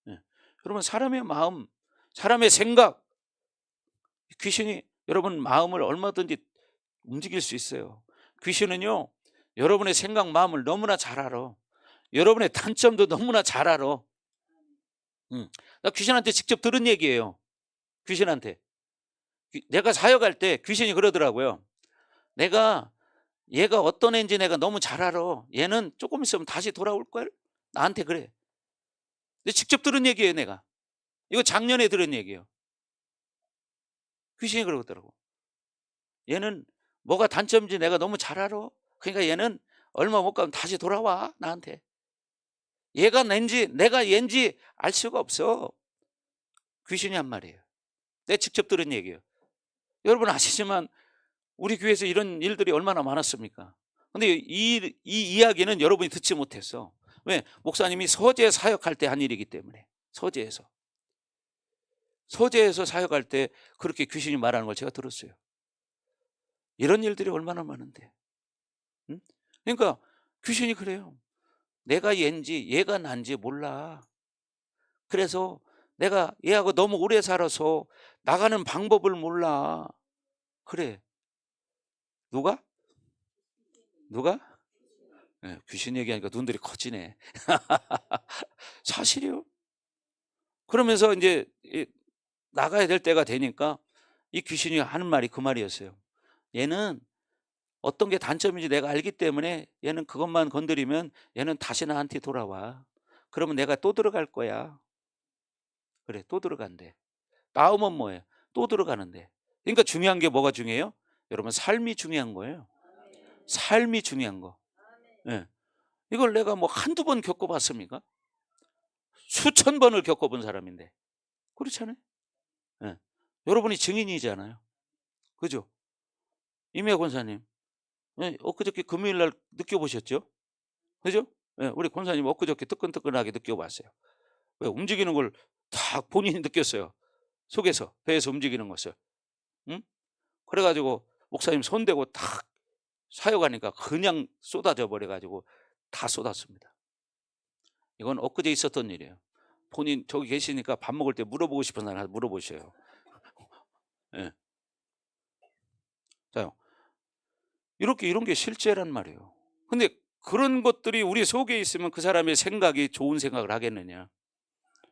네. 여러분, 사람의 마음, 사람의 생각, 귀신이 여러분 마음을 얼마든지 움직일 수 있어요. 귀신은요, 여러분의 생각 마음을 너무나 잘 알아. 여러분의 단점도 너무나 잘 알아. 나 귀신한테 직접 들은 얘기예요. 귀신한테 내가 사역할 때 귀신이 그러더라고요. 얘가 어떤 애인지 내가 너무 잘 알아. 얘는 조금 있으면 다시 돌아올걸? 나한테 그래. 근데 직접 들은 얘기예요. 내가 이거 작년에 들은 얘기예요. 귀신이 그러더라고. 얘는 뭐가 단점인지 내가 너무 잘 알아. 그러니까 얘는 얼마 못 가면 다시 돌아와 나한테. 얘가 내가 얘인지 알 수가 없어. 귀신이 한 말이에요. 내가 직접 들은 얘기예요. 여러분 아시지만 우리 교회에서 이런 일들이 얼마나 많았습니까? 근데 이 이야기는 여러분이 듣지 못했어. 왜? 목사님이 서재 사역할 때 한 일이기 때문에. 서재에서 사역할 때 그렇게 귀신이 말하는 걸 제가 들었어요. 이런 일들이 얼마나 많은데. 응? 그러니까 귀신이 그래요. 내가 얘인지 얘가 난지 몰라. 그래서 내가 얘하고 너무 오래 살아서 나가는 방법을 몰라. 그래. 누가? 네, 귀신 얘기하니까 눈들이 커지네. 사실이요. 그러면서 이제 나가야 될 때가 되니까 이 귀신이 하는 말이 그 말이었어요. 얘는 어떤 게 단점인지 내가 알기 때문에 얘는 그것만 건드리면 얘는 다시 나한테 돌아와. 그러면 내가 또 들어갈 거야. 그래, 또 들어간대. 나오면 뭐예요? 또 들어가는데. 그러니까 중요한 게 뭐가 중요해요? 여러분, 삶이 중요한 거예요. 삶이 중요한 거. 네. 이걸 내가 뭐 한두 번 겪어봤습니까? 수천 번을 겪어본 사람인데. 그렇잖아요. 네. 여러분이 증인이잖아요. 그죠? 임혜아 권사님, 네, 엊그저께 금요일날 느껴보셨죠? 그죠? 네, 우리 권사님 엊그저께 뜨끈뜨끈하게 느껴봤어요. 왜? 움직이는 걸 다 본인이 느꼈어요. 속에서, 배에서 움직이는 것을. 응? 그래가지고 목사님 손대고 탁 사역하니까 그냥 쏟아져 버려가지고 다 쏟았습니다. 이건 엊그제 있었던 일이에요. 본인 저기 계시니까 밥 먹을 때 물어보고 싶은 사람 물어보셔요. 네. 자, 이런 게 실제란 말이에요. 근데 그런 것들이 우리 속에 있으면 그 사람의 생각이 좋은 생각을 하겠느냐?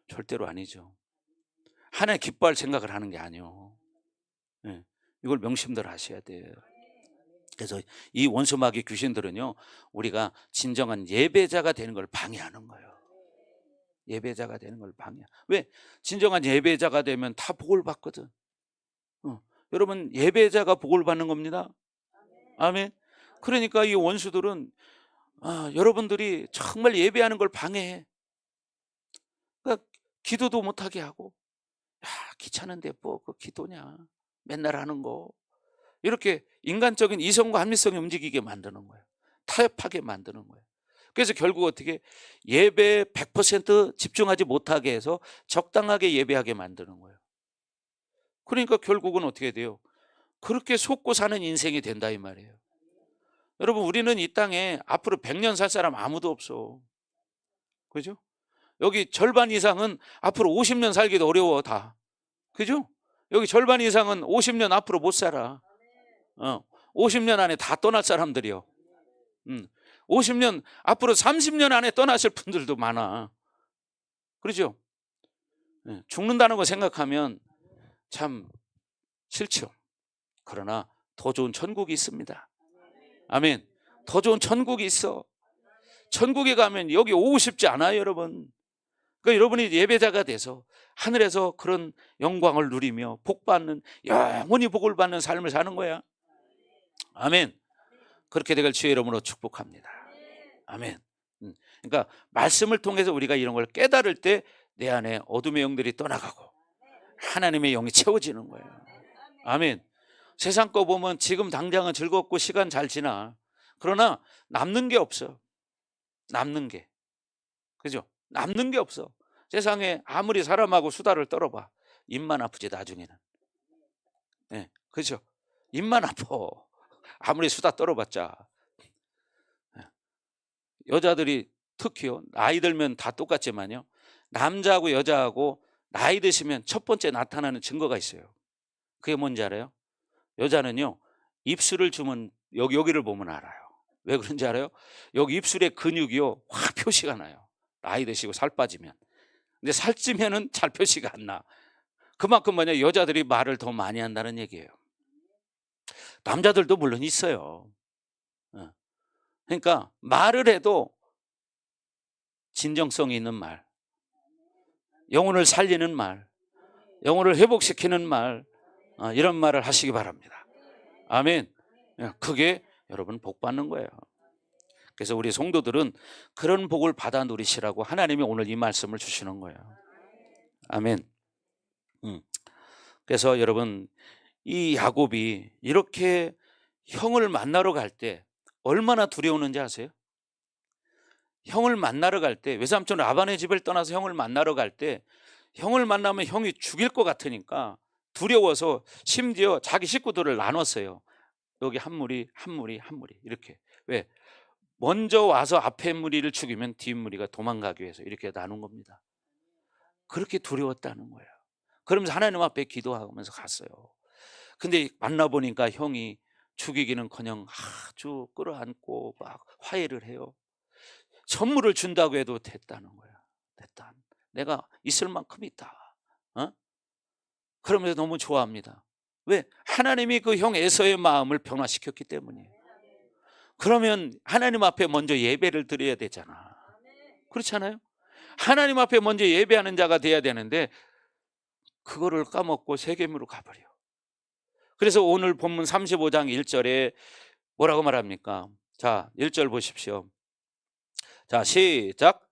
절대로 아니죠. 하나님 기뻐할 생각을 하는 게 아니요. 예, 이걸 명심들 하셔야 돼요. 그래서 이 원수 마귀 귀신들은요, 우리가 진정한 예배자가 되는 걸 방해하는 거예요. 예배자가 되는 걸 방해. 왜? 진정한 예배자가 되면 다 복을 받거든. 여러분, 예배자가 복을 받는 겁니다. 아멘. 그러니까 이 원수들은 여러분들이 정말 예배하는 걸 방해해. 그러니까 기도도 못하게 하고, 야, 귀찮은데 뭐 그 기도냐, 맨날 하는 거, 이렇게 인간적인 이성과 합리성이 움직이게 만드는 거예요. 타협하게 만드는 거예요. 그래서 결국 어떻게 예배에 100% 집중하지 못하게 해서 적당하게 예배하게 만드는 거예요. 그러니까 결국은 어떻게 돼요? 그렇게 속고 사는 인생이 된다 이 말이에요. 여러분, 우리는 이 땅에 앞으로 100년 살 사람 아무도 없어. 그죠? 여기 절반 이상은 앞으로 50년 살기도 어려워 다. 그죠? 여기 절반 이상은 50년 앞으로 못 살아. 50년 안에 다 떠날 사람들이요. 50년 앞으로 30년 안에 떠나실 분들도 많아. 그렇죠? 죽는다는 거 생각하면 참 싫죠. 그러나 더 좋은 천국이 있습니다. 아멘. 더 좋은 천국이 있어. 천국에 가면 여기 오고 싶지 않아요, 여러분. 그러니까 여러분이 예배자가 돼서 하늘에서 그런 영광을 누리며 복받는, 영원히 복을 받는 삶을 사는 거야. 아멘. 그렇게 되길 주의 이름으로 축복합니다. 아멘. 그러니까 말씀을 통해서 우리가 이런 걸 깨달을 때 내 안에 어둠의 영들이 떠나가고 하나님의 영이 채워지는 거예요. 아멘. 세상 거 보면 지금 당장은 즐겁고 시간 잘 지나. 그러나 남는 게 없어. 남는 게. 그죠? 남는 게 없어. 세상에 아무리 사람하고 수다를 떨어봐. 입만 아프지 나중에는. 네, 그죠? 입만 아파. 아무리 수다 떨어봤자. 여자들이 특히요, 나이 들면 다 똑같지만요, 남자하고 여자하고 나이 드시면 첫 번째 나타나는 증거가 있어요. 그게 뭔지 알아요? 여자는요, 입술을 주면 여기를 보면 알아요. 왜 그런지 알아요? 여기 입술의 근육이요, 확 표시가 나요. 나이 드시고 살 빠지면. 근데 살찌면은 잘 표시가 안 나. 그만큼 뭐냐, 여자들이 말을 더 많이 한다는 얘기예요. 남자들도 물론 있어요. 그러니까 말을 해도 진정성이 있는 말, 영혼을 살리는 말, 영혼을 회복시키는 말, 이런 말을 하시기 바랍니다. 아멘. 그게 여러분 복 받는 거예요. 그래서 우리 성도들은 그런 복을 받아 누리시라고 하나님이 오늘 이 말씀을 주시는 거예요. 아멘. 그래서 여러분, 이 야곱이 이렇게 형을 만나러 갈 때 얼마나 두려웠는지 아세요? 형을 만나러 갈 때, 외삼촌 라반의 집을 떠나서 형을 만나러 갈 때, 형을 만나면 형이 죽일 것 같으니까 두려워서 심지어 자기 식구들을 나눴어요. 여기 한 무리, 한 무리, 한 무리, 이렇게. 왜? 먼저 와서 앞에 무리를 죽이면 뒷 무리가 도망가기 위해서 이렇게 나눈 겁니다. 그렇게 두려웠다는 거예요. 그러면서 하나님 앞에 기도하면서 갔어요. 근데 만나보니까 형이 죽이기는커녕 아주 끌어안고 막 화해를 해요. 선물을 준다고 해도 됐다는 거야. 됐다. 내가 있을 만큼 있다. 그러면서 너무 좋아합니다. 왜? 하나님이 그 형 에서의 마음을 변화시켰기 때문이에요. 그러면 하나님 앞에 먼저 예배를 드려야 되잖아. 그렇잖아요? 하나님 앞에 먼저 예배하는 자가 돼야 되는데 그거를 까먹고 세겜으로 가버려. 그래서 오늘 본문 35장 1절에 뭐라고 말합니까? 자, 1절 보십시오. 자, 시작.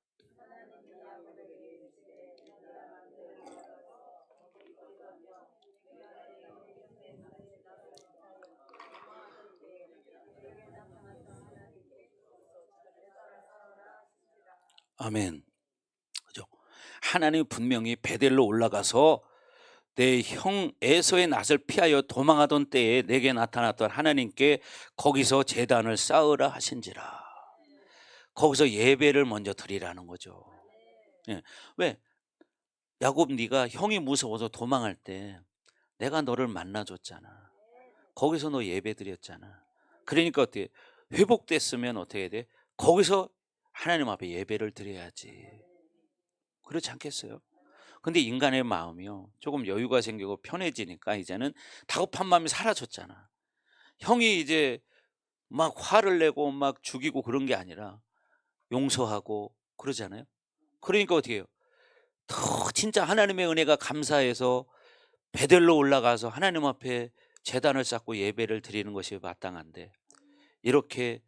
아멘. 그죠? 하나님이 분명히 베델로 올라가서 내 형 에서의 낯을 피하여 도망하던 때에 내게 나타났던 하나님께 거기서 제단을 쌓으라 하신지라. 거기서 예배를 먼저 드리라는 거죠. 예. 왜? 야곱, 네가 형이 무서워서 도망할 때 내가 너를 만나줬잖아. 거기서 너 예배 드렸잖아. 그러니까 어떻게 회복됐으면 어떻게 돼? 거기서 하나님 앞에 예배를 드려야지. 그렇지 않겠어요? 근데 인간의 마음이요, 조금 여유가 생기고 편해지니까 이제는 다급한 마음이 사라졌잖아. 형이 이제 막 화를 내고 막 죽이고 그런 게 아니라 용서하고 그러잖아요. 그러니까 어떻게 해요? 더 진짜 하나님의 은혜가 감사해서 베델로 올라가서 하나님 앞에 제단을 쌓고 예배를 드리는 것이 마땅한데 이렇게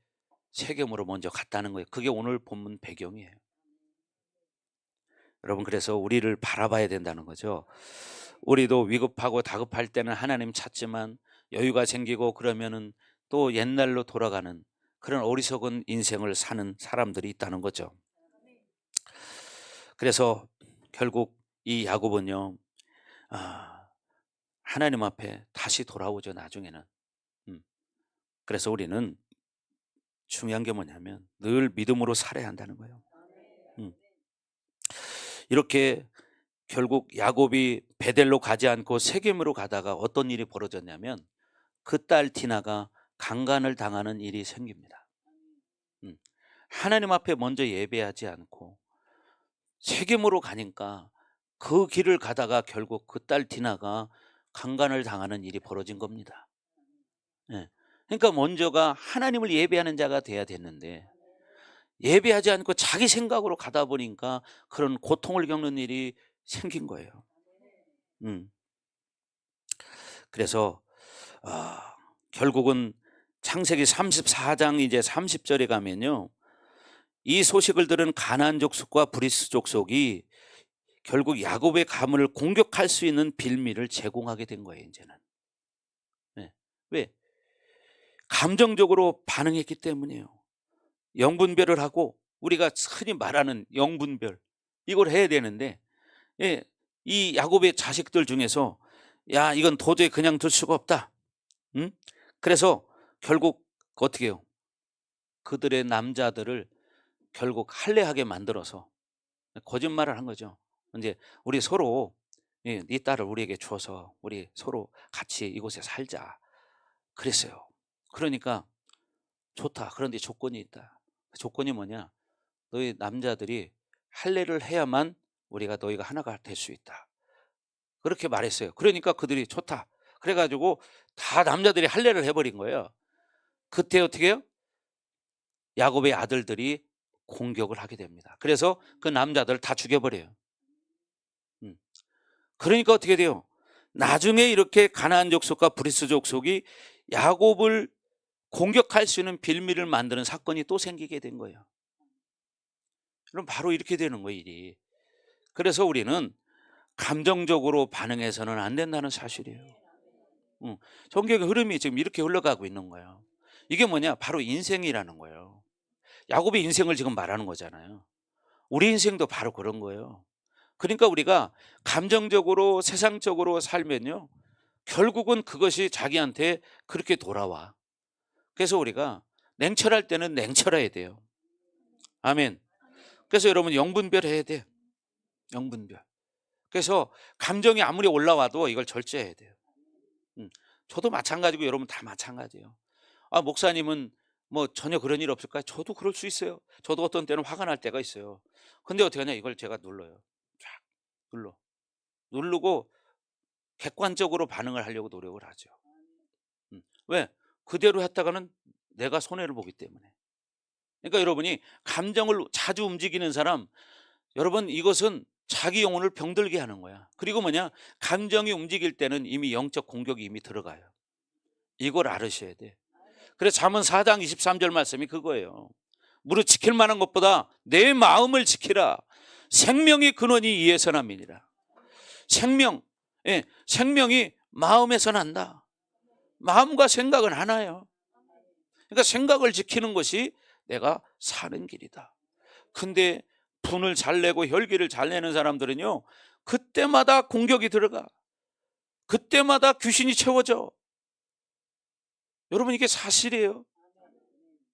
세겜으로 먼저 갔다는 거예요. 그게 오늘 본문 배경이에요. 여러분, 그래서 우리를 바라봐야 된다는 거죠. 우리도 위급하고 다급할 때는 하나님 찾지만 여유가 생기고 그러면은 또 옛날로 돌아가는 그런 어리석은 인생을 사는 사람들이 있다는 거죠. 그래서 결국 이 야곱은요, 하나님 앞에 다시 돌아오죠, 나중에는. 그래서 우리는 중요한 게 뭐냐면 늘 믿음으로 살아야 한다는 거예요. 이렇게 결국 야곱이 베델로 가지 않고 세겜으로 가다가 어떤 일이 벌어졌냐면 그 딸 디나가 강간을 당하는 일이 생깁니다. 하나님 앞에 먼저 예배하지 않고 세겜으로 가니까 그 길을 가다가 결국 그 딸 디나가 강간을 당하는 일이 벌어진 겁니다. 그러니까 먼저가 하나님을 예배하는 자가 돼야 됐는데 예배하지 않고 자기 생각으로 가다 보니까 그런 고통을 겪는 일이 생긴 거예요. 그래서 결국은 창세기 34장 이제 30절에 가면요, 이 소식을 들은 가나안 족속과 브리스 족속이 결국 야곱의 가문을 공격할 수 있는 빌미를 제공하게 된 거예요. 이제는 왜? 감정적으로 반응했기 때문이에요. 영분별을 하고 우리가 흔히 말하는 영분별, 이걸 해야 되는데 이 야곱의 자식들 중에서 야, 이건 도저히 그냥 둘 수가 없다. 그래서 결국 어떻게 해요? 그들의 남자들을 결국 할례하게 만들어서 거짓말을 한 거죠. 이제 우리 서로 네 딸을 우리에게 줘서 우리 서로 같이 이곳에 살자 그랬어요. 그러니까 좋다. 그런데 조건이 있다. 조건이 뭐냐? 너희 남자들이 할례를 해야만 우리가 너희가 하나가 될 수 있다. 그렇게 말했어요. 그러니까 그들이 좋다. 그래가지고 다 남자들이 할례를 해버린 거예요. 그때 어떻게 해요? 야곱의 아들들이 공격을 하게 됩니다. 그래서 그 남자들 다 죽여버려요. 그러니까 어떻게 돼요? 나중에 이렇게 가나안 족속과 브리스 족속이 야곱을 공격할 수 있는 빌미를 만드는 사건이 또 생기게 된 거예요. 그럼 바로 이렇게 되는 거예요, 일이. 그래서 우리는 감정적으로 반응해서는 안 된다는 사실이에요. 성경의 흐름이 지금 이렇게 흘러가고 있는 거예요. 이게 뭐냐? 바로 인생이라는 거예요. 야곱의 인생을 지금 말하는 거잖아요. 우리 인생도 바로 그런 거예요. 그러니까 우리가 감정적으로 세상적으로 살면요, 결국은 그것이 자기한테 그렇게 돌아와. 그래서 우리가 냉철할 때는 냉철해야 돼요. 아멘. 그래서 여러분 영분별 해야 돼. 영분별. 그래서 감정이 아무리 올라와도 이걸 절제해야 돼요. 저도 마찬가지고 여러분 다 마찬가지예요. 목사님은 뭐 전혀 그런 일 없을까요? 저도 그럴 수 있어요. 저도 어떤 때는 화가 날 때가 있어요. 근데 어떻게 하냐? 이걸 제가 눌러요. 쫙 누르고 객관적으로 반응을 하려고 노력을 하죠. 왜? 그대로 했다가는 내가 손해를 보기 때문에. 그러니까 여러분이 감정을 자주 움직이는 사람, 여러분 이것은 자기 영혼을 병들게 하는 거야. 그리고 뭐냐? 감정이 움직일 때는 이미 영적 공격이 이미 들어가요. 이걸 알으셔야 돼. 그래서 잠언 4장 23절 말씀이 그거예요. 무릇 지킬 만한 것보다 내 마음을 지키라. 생명의 근원이 이에서 남이니라. 생명이 마음에서 난다. 마음과 생각은 하나예요. 그러니까 생각을 지키는 것이 내가 사는 길이다. 근데 분을 잘 내고 혈기를 잘 내는 사람들은요, 그때마다 공격이 들어가. 그때마다 귀신이 채워져. 여러분 이게 사실이에요.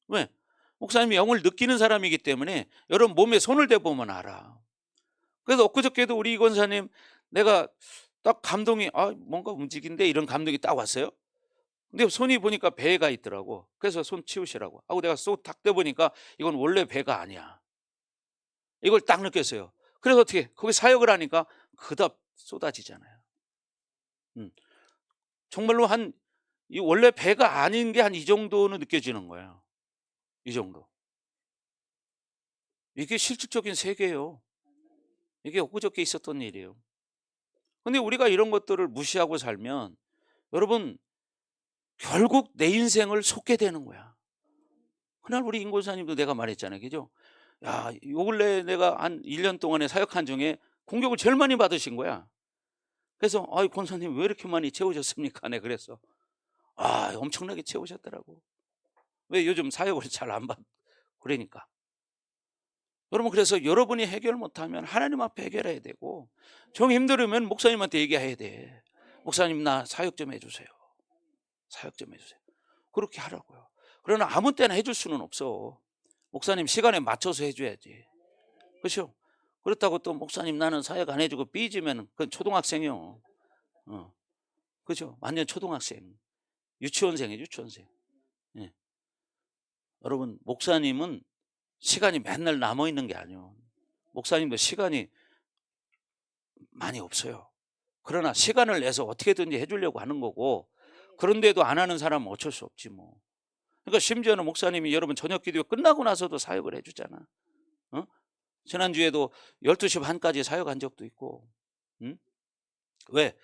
왜? 목사님이 영을 느끼는 사람이기 때문에 여러분 몸에 손을 대보면 알아. 그래서 엊그저께도 우리 이 권사님, 내가 딱 감동이 뭔가 움직인데 이런 감동이 딱 왔어요. 근데 손이 보니까 배가 있더라고. 그래서 손 치우시라고 하고 내가 쏙 탁 떼보니까 이건 원래 배가 아니야. 이걸 딱 느꼈어요. 그래서 어떻게 거기 사역을 하니까 그답 쏟아지잖아요. 정말로 이 원래 배가 아닌 게 한 이 정도는 느껴지는 거예요. 이 정도. 이게 실질적인 세계예요. 이게 엊그저께 있었던 일이에요. 근데 우리가 이런 것들을 무시하고 살면 여러분 결국 내 인생을 속게 되는 거야. 그날 우리 임권사님도 내가 말했잖아요. 그죠? 야, 요 근래 내가 한 1년 동안에 사역한 중에 공격을 제일 많이 받으신 거야. 그래서 아이 권사님 왜 이렇게 많이 채우셨습니까? 네, 그래서 엄청나게 채우셨더라고. 왜 요즘 사역을 잘 안 받? 그러니까. 여러분 그래서 여러분이 해결 못하면 하나님 앞에 해결해야 되고 정 힘들으면 목사님한테 얘기해야 돼. 목사님 나 사역 좀 해주세요. 사역 좀 해주세요. 그렇게 하라고요. 그러나 아무 때나 해줄 수는 없어. 목사님 시간에 맞춰서 해줘야지. 그렇죠? 그렇다고 또 목사님 나는 사역 안 해주고 삐지면 그건 초등학생이요. 그죠? 완전 초등학생. 유치원생이에요, 유치원생. 예. 여러분, 목사님은 시간이 맨날 남아있는 게 아니에요. 목사님도 시간이 많이 없어요. 그러나 시간을 내서 어떻게든지 해주려고 하는 거고, 그런데도 안 하는 사람은 어쩔 수 없지 뭐. 그러니까 심지어는 목사님이 여러분 저녁 기도 끝나고 나서도 사역을 해주잖아. 지난주에도 12시 반까지 사역한 적도 있고. 왜?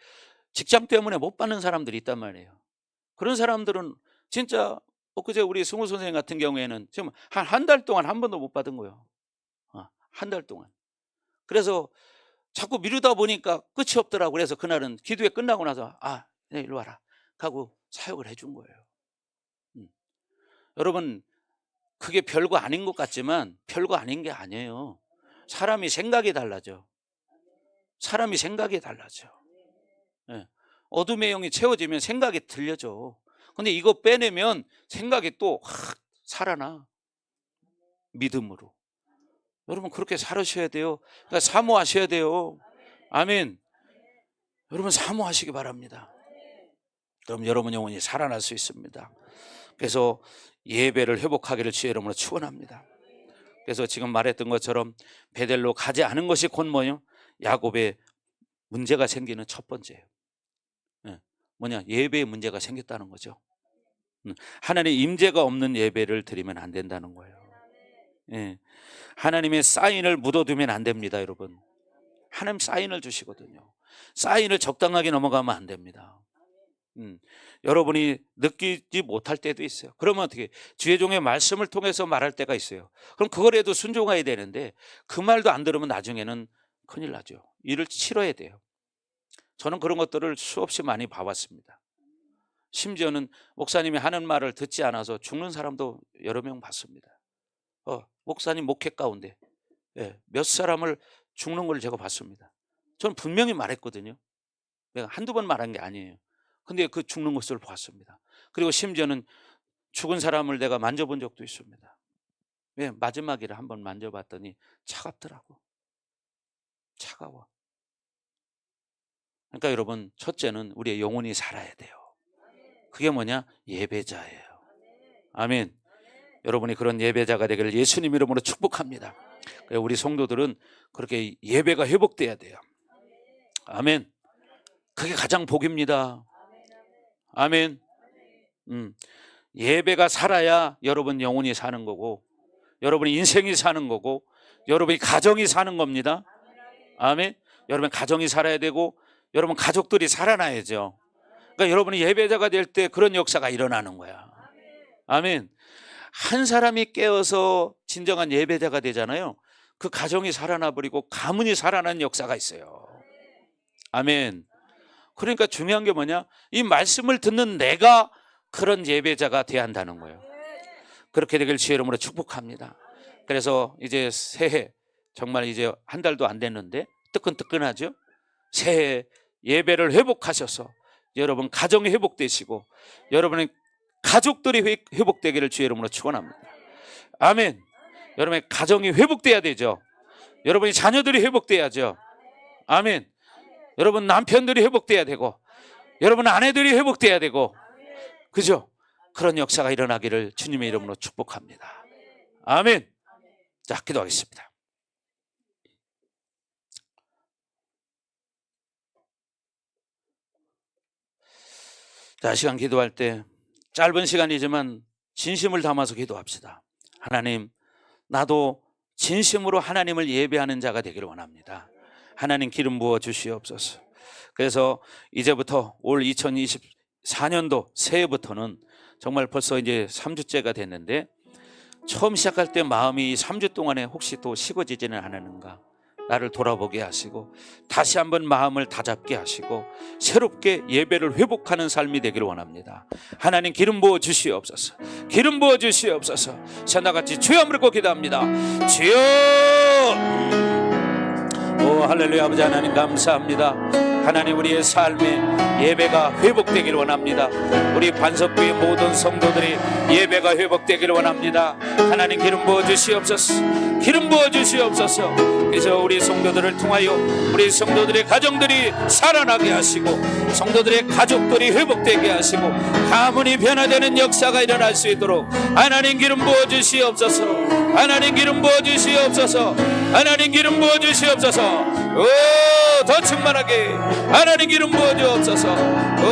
직장 때문에 못 받는 사람들이 있단 말이에요. 그런 사람들은 진짜 엊그제 우리 승우 선생님 같은 경우에는 지금 한 달 동안 한 번도 못 받은 거예요. 한 달 동안. 그래서 자꾸 미루다 보니까 끝이 없더라고. 그래서 그날은 기도회 끝나고 나서 네, 일로 와라 하고 사역을 해준 거예요. 여러분 그게 별거 아닌 것 같지만 별거 아닌 게 아니에요. 사람이 생각이 달라져. 사람이 생각이 달라져. 네. 어둠의 영이 채워지면 생각이 들려져. 근데 이거 빼내면 생각이 또 확 살아나. 믿음으로. 여러분 그렇게 살으셔야 돼요. 그러니까 사모하셔야 돼요. 아멘. 여러분 사모하시기 바랍니다. 그럼 여러분 영혼이 살아날 수 있습니다. 그래서 예배를 회복하기를 주의 이름으로 축원합니다. 그래서 지금 말했던 것처럼 베델로 가지 않은 것이 곧 뭐요? 야곱의 문제가 생기는 첫 번째예요. 뭐냐? 예배에 문제가 생겼다는 거죠. 하나님의 임재가 없는 예배를 드리면 안 된다는 거예요. 하나님의 사인을 묻어두면 안 됩니다, 여러분. 하나님 사인을 주시거든요. 사인을 적당하게 넘어가면 안 됩니다. 여러분이 느끼지 못할 때도 있어요. 그러면 어떻게? 주의 종의 말씀을 통해서 말할 때가 있어요. 그럼 그거라도 순종해야 되는데 그 말도 안 들으면 나중에는 큰일 나죠. 일을 치러야 돼요. 저는 그런 것들을 수없이 많이 봐왔습니다. 심지어는 목사님이 하는 말을 듣지 않아서 죽는 사람도 여러 명 봤습니다. 목사님 목회 가운데 몇 사람을 죽는 걸 제가 봤습니다. 저는 분명히 말했거든요. 내가 한두 번 말한 게 아니에요. 근데 그 죽는 것을 봤습니다. 그리고 심지어는 죽은 사람을 내가 만져본 적도 있습니다. 왜? 마지막이라 한번 만져봤더니 차갑더라고. 차가워. 그러니까 여러분 첫째는 우리의 영혼이 살아야 돼요. 그게 뭐냐? 예배자예요. 아멘. 여러분이 그런 예배자가 되기를 예수님 이름으로 축복합니다. 우리 성도들은 그렇게 예배가 회복돼야 돼요. 아멘. 그게 가장 복입니다. 아멘. 예배가 살아야 여러분 영혼이 사는 거고 여러분의 인생이 사는 거고 여러분의 가정이 사는 겁니다. 아멘. 여러분 가정이 살아야 되고 여러분 가족들이 살아나야죠. 그러니까 여러분이 예배자가 될 때 그런 역사가 일어나는 거야. 아멘. 한 사람이 깨어서 진정한 예배자가 되잖아요. 그 가정이 살아나 버리고 가문이 살아나는 역사가 있어요. 아멘. 그러니까 중요한 게 뭐냐? 이 말씀을 듣는 내가 그런 예배자가 돼야 한다는 거예요. 그렇게 되길 주의 이름으로 축복합니다. 그래서 이제 새해 정말 이제 한 달도 안 됐는데 뜨끈뜨끈하죠? 새해 예배를 회복하셔서 여러분 가정이 회복되시고 여러분의 가족들이 회복되기를 주의 이름으로 축원합니다. 아멘. 여러분의 가정이 회복돼야 되죠. 여러분의 자녀들이 회복돼야죠. 아멘. 여러분 남편들이 회복돼야 되고 여러분 아내들이 회복돼야 되고 그죠? 그런 역사가 일어나기를 주님의 이름으로 축복합니다. 아멘. 자, 기도하겠습니다. 자, 시간 기도할 때 짧은 시간이지만 진심을 담아서 기도합시다. 하나님, 나도 진심으로 하나님을 예배하는 자가 되기를 원합니다. 하나님 기름 부어 주시옵소서. 그래서 이제부터 올 2024년도 새해부터는 정말 벌써 이제 3주째가 됐는데, 처음 시작할 때 마음이 3주 동안에 혹시 또 식어지지는 않았는가, 나를 돌아보게 하시고 다시 한번 마음을 다잡게 하시고 새롭게 예배를 회복하는 삶이 되기를 원합니다. 하나님 기름 부어 주시옵소서. 기름 부어 주시옵소서. 새나같이 주여 물고 기도합니다. 주여. 오 할렐루야. 아버지 하나님 감사합니다. 하나님, 우리의 삶에 예배가 회복되기를 원합니다. 우리 반석교회 모든 성도들이 예배가 회복되기를 원합니다. 하나님 기름 부어 주시옵소서. 기름 부어 주시옵소서. 그래서 우리 성도들을 통하여 우리 성도들의 가정들이 살아나게 하시고 성도들의 가족들이 회복되게 하시고 가문이 변화되는 역사가 일어날 수 있도록 하나님 기름 부어 주시옵소서. 하나님 기름 부어 주시옵소서. 하나님 기름 부어 주시옵소서. 더 충만하게 하나님 기름 부어 주옵소서.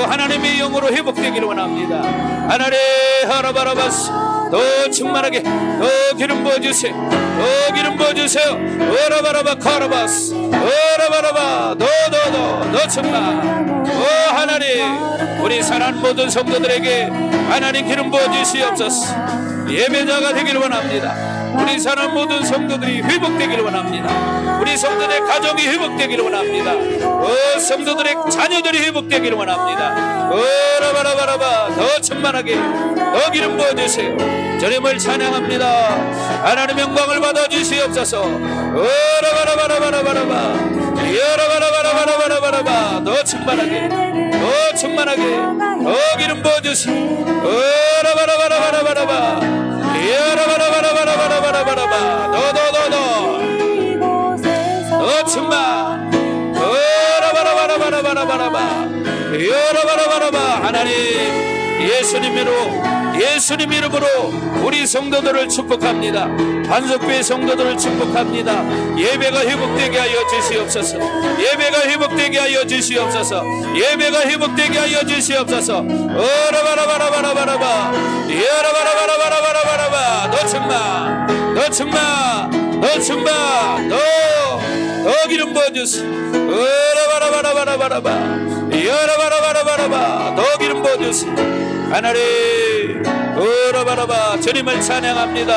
하나님의 영으로 회복되기를 원합니다. 하나님 하라바라바스 더 충만하게 더 기름 부어 주세요. 더 기름 부어 주세요. 오라바라바 카라바스 오라바라바 더 충만. 하나님, 우리 사랑하는 모든 성도들에게 하나님 기름 부어 주시옵소서. 예배자가 되기를 원합니다. 우리 사람 모든 성도들이 회복되기를 원합니다. 우리 성도들의 가정이 회복되기를 원합니다. 성도들의 자녀들이 회복되기를 원합니다. 라바라바라바 더 충만하게 더 기름 부어주세요. 주님을 찬양합니다. 하나님 영광을 받아주시옵소서. 라바라바라바라바라바 라바라바라바라바라바 더 충만하게 더 충만하게 더 기름 부어주시오. 라바라바라바라바라바 야라바라바라바라바라바라바 더 충만 라바라바라바라바라바 야라바라바라바. 하나님 예수님 이름으로 우리 성도들을 축복합니다. 반석교회 성도들을 축복합니다. 예배가 회복되게 하여 주시옵소서. 예배가 회복되게 하여 주시옵소서. 예배가 회복되게 하여 주시옵소서. 라바라바라바라바라바 야라바라바라바라바라바 더 충만 더 충만 더 충만 더 기름 부어주시오. 라바라바라바라바라바 야라바라바라바라바 더 기름 부어주시오. 하나님 라바라바 주님을 찬양합니다.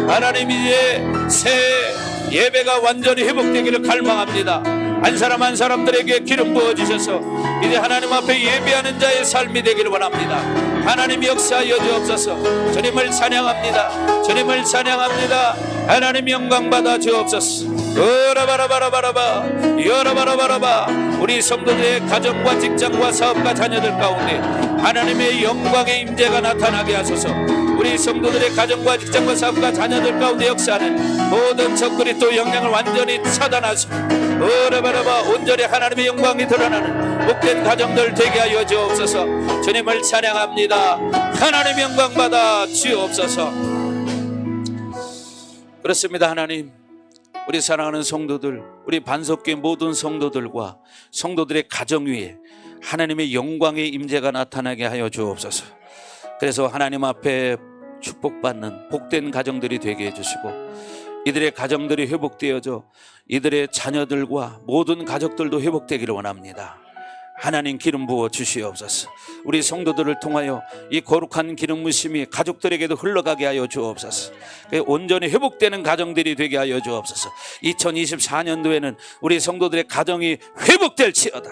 하나님, 이제 새 예배가 완전히 회복되기를 갈망합니다. 한 사람 한 사람들에게 기름 부어주셔서 이제 하나님 앞에 예배하는 자의 삶이 되기를 원합니다. 하나님 역사하여 주옵소서. 주님을 찬양합니다. 주님을 찬양합니다. 하나님 영광 받아 주옵소서. 라바라바라바라바 여라바라바라바 우리 성도들의 가정과 직장과 사업과 자녀들 가운데 하나님의 영광의 임재가 나타나게 하소서. 우리 성도들의 가정과 직장과 사업과 자녀들 가운데 역사하는 모든 적그리 또 영향을 완전히 차단하시고 라바라바 온전히 하나님의 영광이 드러나는 복된 가정들 되게 하여 주옵소서. 주님을 찬양합니다. 하나님 영광 받아 주옵소서. 그렇습니다. 하나님, 우리 사랑하는 성도들, 우리 반석교회 모든 성도들과 성도들의 가정 위에 하나님의 영광의 임재가 나타나게 하여 주옵소서. 그래서 하나님 앞에 축복받는 복된 가정들이 되게 해주시고 이들의 가정들이 회복되어져 이들의 자녀들과 모든 가족들도 회복되기를 원합니다. 하나님 기름 부어 주시옵소서. 우리 성도들을 통하여 이 거룩한 기름 부으심이 가족들에게도 흘러가게 하여 주옵소서. 온전히 회복되는 가정들이 되게 하여 주옵소서. 2024년도에는 우리 성도들의 가정이 회복될지어다.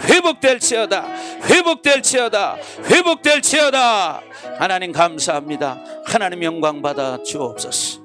회복될지어다. 회복될지어다. 회복될지어다. 하나님 감사합니다. 하나님 영광 받아 주옵소서.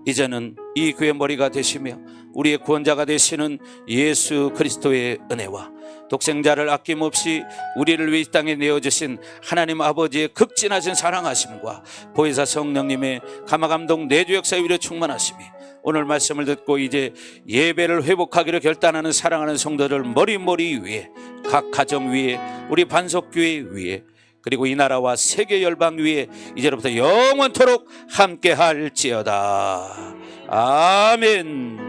이제는 이 교회 머리가 되시며 우리의 구원자가 되시는 예수 그리스도의 은혜와 독생자를 아낌없이 우리를 위해 이 땅에 내어주신 하나님 아버지의 극진하신 사랑하심과 보혜사 성령님의 감화감동 내주 역사의 위로 충만하심이 오늘 말씀을 듣고 이제 예배를 회복하기로 결단하는 사랑하는 성도들 머리 위에 각 가정 위에 우리 반석교회 위에 그리고 이 나라와 세계 열방 위에 이제로부터 영원토록 함께 할지어다. 아멘.